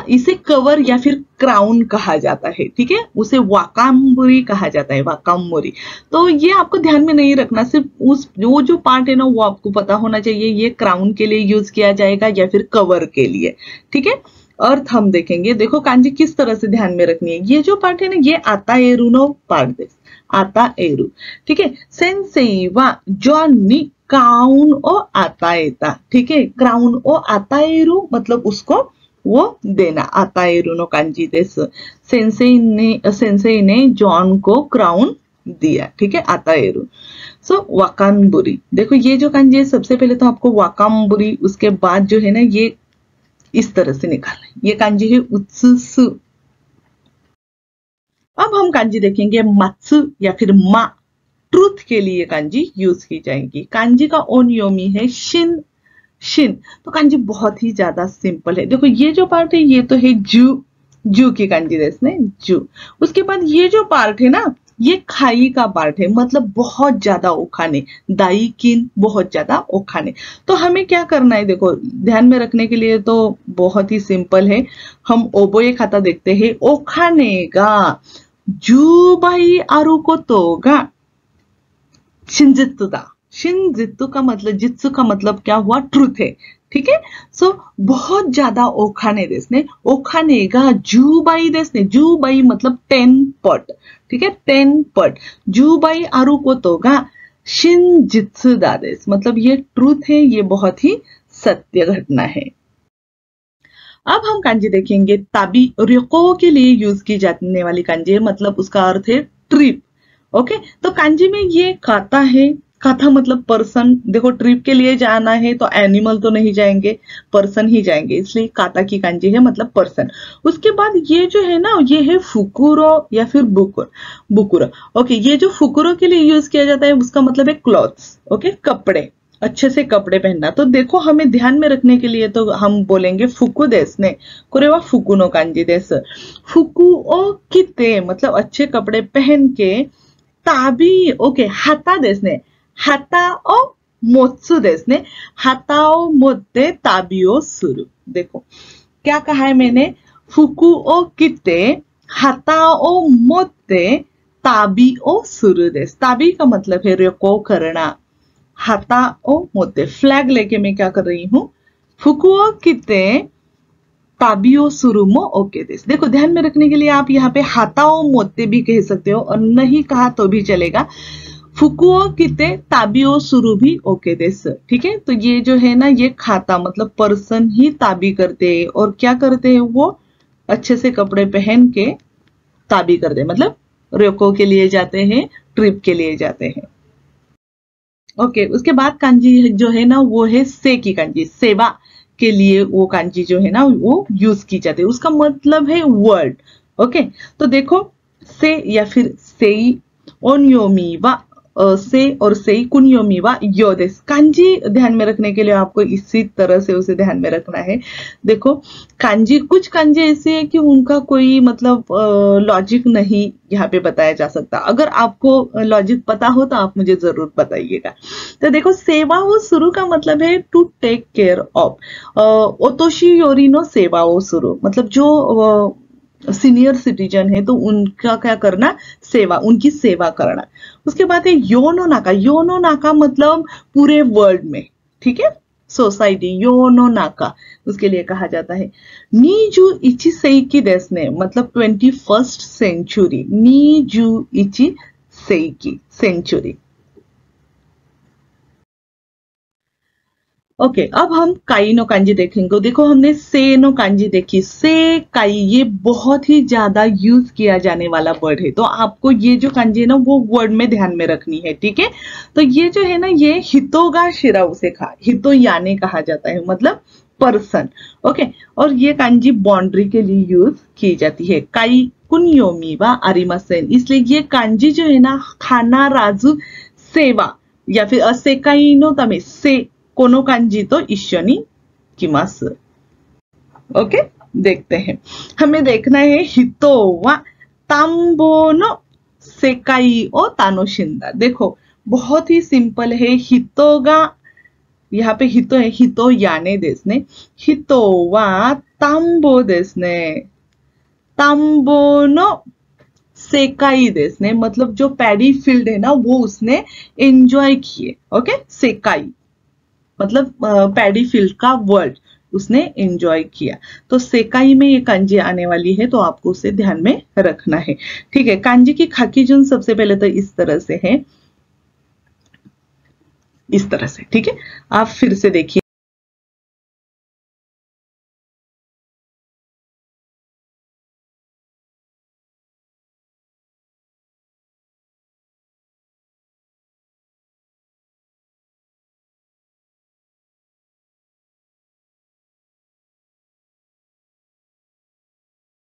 इसे कवर या फिर क्राउन कहा जाता है। ठीक है, उसे वाकाम्बुरी कहा जाता है, वाकाम्बुरी। तो ये आपको ध्यान में नहीं रखना, सिर्फ उस जो पार्ट है ना वो आपको पता होना चाहिए। ये क्राउन के लिए यूज किया जाएगा या फिर कवर के लिए। ठीक है, अर्थ हम देखेंगे। देखो कांजी किस तरह से ध्यान में रखनी है। ये जो पार्ट है ना, ये आता एरू नो पार्ट देस, आता एरू। ठीक है, सेंसेई वा जॉनी क्राउन ओ आता एता। ठीक है, क्राउन ओ आता एरू मतलब उसको वो देना, आता एरू नो कांजी देस। सेंसेई ने जॉन को क्राउन दिया। ठीक है, आता एरू। सो वाकाम्बुरी, देखो ये जो कांजी है, सबसे पहले तो आपको वाकाम्बुरी, उसके बाद जो है ना ये इस तरह से निकालना है। ये कांजी है उत्सुसु। अब हम कांजी देखेंगे मात्सु या फिर मा। ट्रूथ के लिए कांजी यूज की जाएगी। कांजी का ओनियोमी है शिन। शिन तो कांजी बहुत ही ज्यादा सिंपल है। देखो ये जो पार्ट है ये तो है जू, जू की कांजी देसने जू। उसके बाद ये जो पार्ट है ना, ये खाई का पार्ट है, मतलब बहुत ज्यादा ओखाने, दाई किन बहुत ज्यादा ओखाने। तो हमें क्या करना है, देखो ध्यान में रखने के लिए तो बहुत ही सिंपल है। हम ओबोए खाता देखते हैं। ओखाने गा जूबाई आरु को तो गा शिंजित्तु दा। शिंजित्तु का मतलब, जित्सु का मतलब क्या हुआ, ट्रूथ है। ठीक है, सो बहुत ज्यादा ओखाने देसने। ओखाने गा जूबाई देसने। जूबाई मतलब 10 पट। ठीक है, 10 पट। जूबाई आरु को तो गा शिंजित्सु दा देस, मतलब ये ट्रूथ है, ये बहुत ही सत्य घटना है। अब हम कांजी देखेंगे ताबी। रिको के लिए यूज की जाने वाली कांजी है, मतलब उसका अर्थ है ट्रिप। ओके, तो कांजी में ये काता है। काथा मतलब पर्सन। देखो ट्रिप के लिए जाना है तो एनिमल तो नहीं जाएंगे, पर्सन ही जाएंगे, इसलिए काता की कांजी है मतलब पर्सन। उसके बाद ये जो है ना, ये है फुकुरो या फिर बुकुर, बुकुरो। ओके, ये जो फुकुरो के लिए यूज किया जाता है उसका मतलब है क्लॉथ्स। ओके, कपड़े, अच्छे से कपड़े पहनना। तो देखो हमें ध्यान में रखने के लिए तो हम बोलेंगे फुकु देस ने, कोरेवा फुकु नो कांजी देस। फुकु ओ किते मतलब अच्छे कपड़े पहन के, ताबी ओके हाता देस ने, हाता ओ मोत्सु देस ने, हाता ओ मोत्ते ताबी ओ सुरु। देखो क्या कहा है मैंने, फुकु ओ किते हाता ओ मोत्ते ताबी ओ सुरु देस। ताबी का मतलब है रेको करना, हाता ओ मोते फ्लैग लेके मैं क्या कर रही हूं, फुकुओ किते ताबियो सुरुमो ओके देस। देखो ध्यान में रखने के लिए आप यहाँ पे हाताओ मोते भी कह सकते हो और नहीं कहा तो भी चलेगा, फुकुओ किते ताबियो सुरु भी ओके देस। ठीक है, तो ये जो है ना, ये खाता मतलब पर्सन ही ताबी करते हैं। और क्या करते हैं वो, अच्छे से कपड़े पहन के ताबी करते हैं, मतलब रेको के लिए जाते हैं, ट्रिप के लिए जाते हैं। ओके, उसके बाद कांजी जो है ना वो है से की कांजी, सेवा के लिए वो कांजी जो है ना वो यूज की जाती है, उसका मतलब है वर्ड। ओके, तो देखो से या फिर सेई ओन्योमी वा, से और सेई कुन्योमी वा योदेस। कांजी ध्यान में रखने के लिए आपको इसी तरह से उसे ध्यान में रखना है। देखो कांजी, कुछ कांजी ऐसे है कि उनका कोई मतलब लॉजिक नहीं यहाँ पे बताया जा सकता। अगर आपको लॉजिक पता हो तो आप मुझे जरूर बताइएगा। तो देखो सेवा वो शुरू का मतलब है टू टेक केयर ऑफ, ओतोशी योरिनो सेवा वो शुरू मतलब जो सीनियर सिटीजन है तो उनका क्या करना, सेवा, उनकी सेवा करना। उसके बाद है योनो नाका। योनो नाका मतलब पूरे वर्ल्ड में, ठीक है, सोसाइटी योनो नाका उसके लिए कहा जाता है। नीजू इची सेइकी देस ने मतलब 21st century, Niju इची सेइकी century. Okay, अब हम काई नो कांजी देखेंगे। देखो हमने से नो कांजी देखी, से काई ये बहुत ही ज्यादा यूज किया जाने वाला वर्ड है, तो आपको ये जो कांजी है ना वो वर्ड में ध्यान में रखनी है। ठीक है, तो ये जो है ना ये हितोगा शिरा उसे खा, हितो याने कहा जाता है मतलब पर्सन। ओके, और ये कांजी बाउंड्री के लिए यूज की जाती है। काई कुन्योमी वा आरिमासेन, इसलिए ये कांजी जो है ना खाना राजू सेवा या फिर असेकाई नो तमे से कोनो कांजी तो इश्योनी किमास। ओके, देखते हैं, हमें देखना है हितो वा ताम्बोनो सेकाई ओ तानोशिंदा। देखो बहुत ही सिंपल है, हितोगा यहाँ पे हितो है, हितो याने देसने, हितो वा ताम्बो देसने, ताम्बोनो सेकाई देसने मतलब जो पैडी फील्ड है ना वो उसने एंजॉय किए। ओके, सेकाई मतलब पैडी फील्ड का वर्ल्ड उसने एंजॉय किया। तो सेकाई में ये कांजी आने वाली है, तो आपको उसे ध्यान में रखना है। ठीक है, कांजी की खाकी जुन सबसे पहले तो इस तरह से है, इस तरह से। ठीक है, आप फिर से देखिए।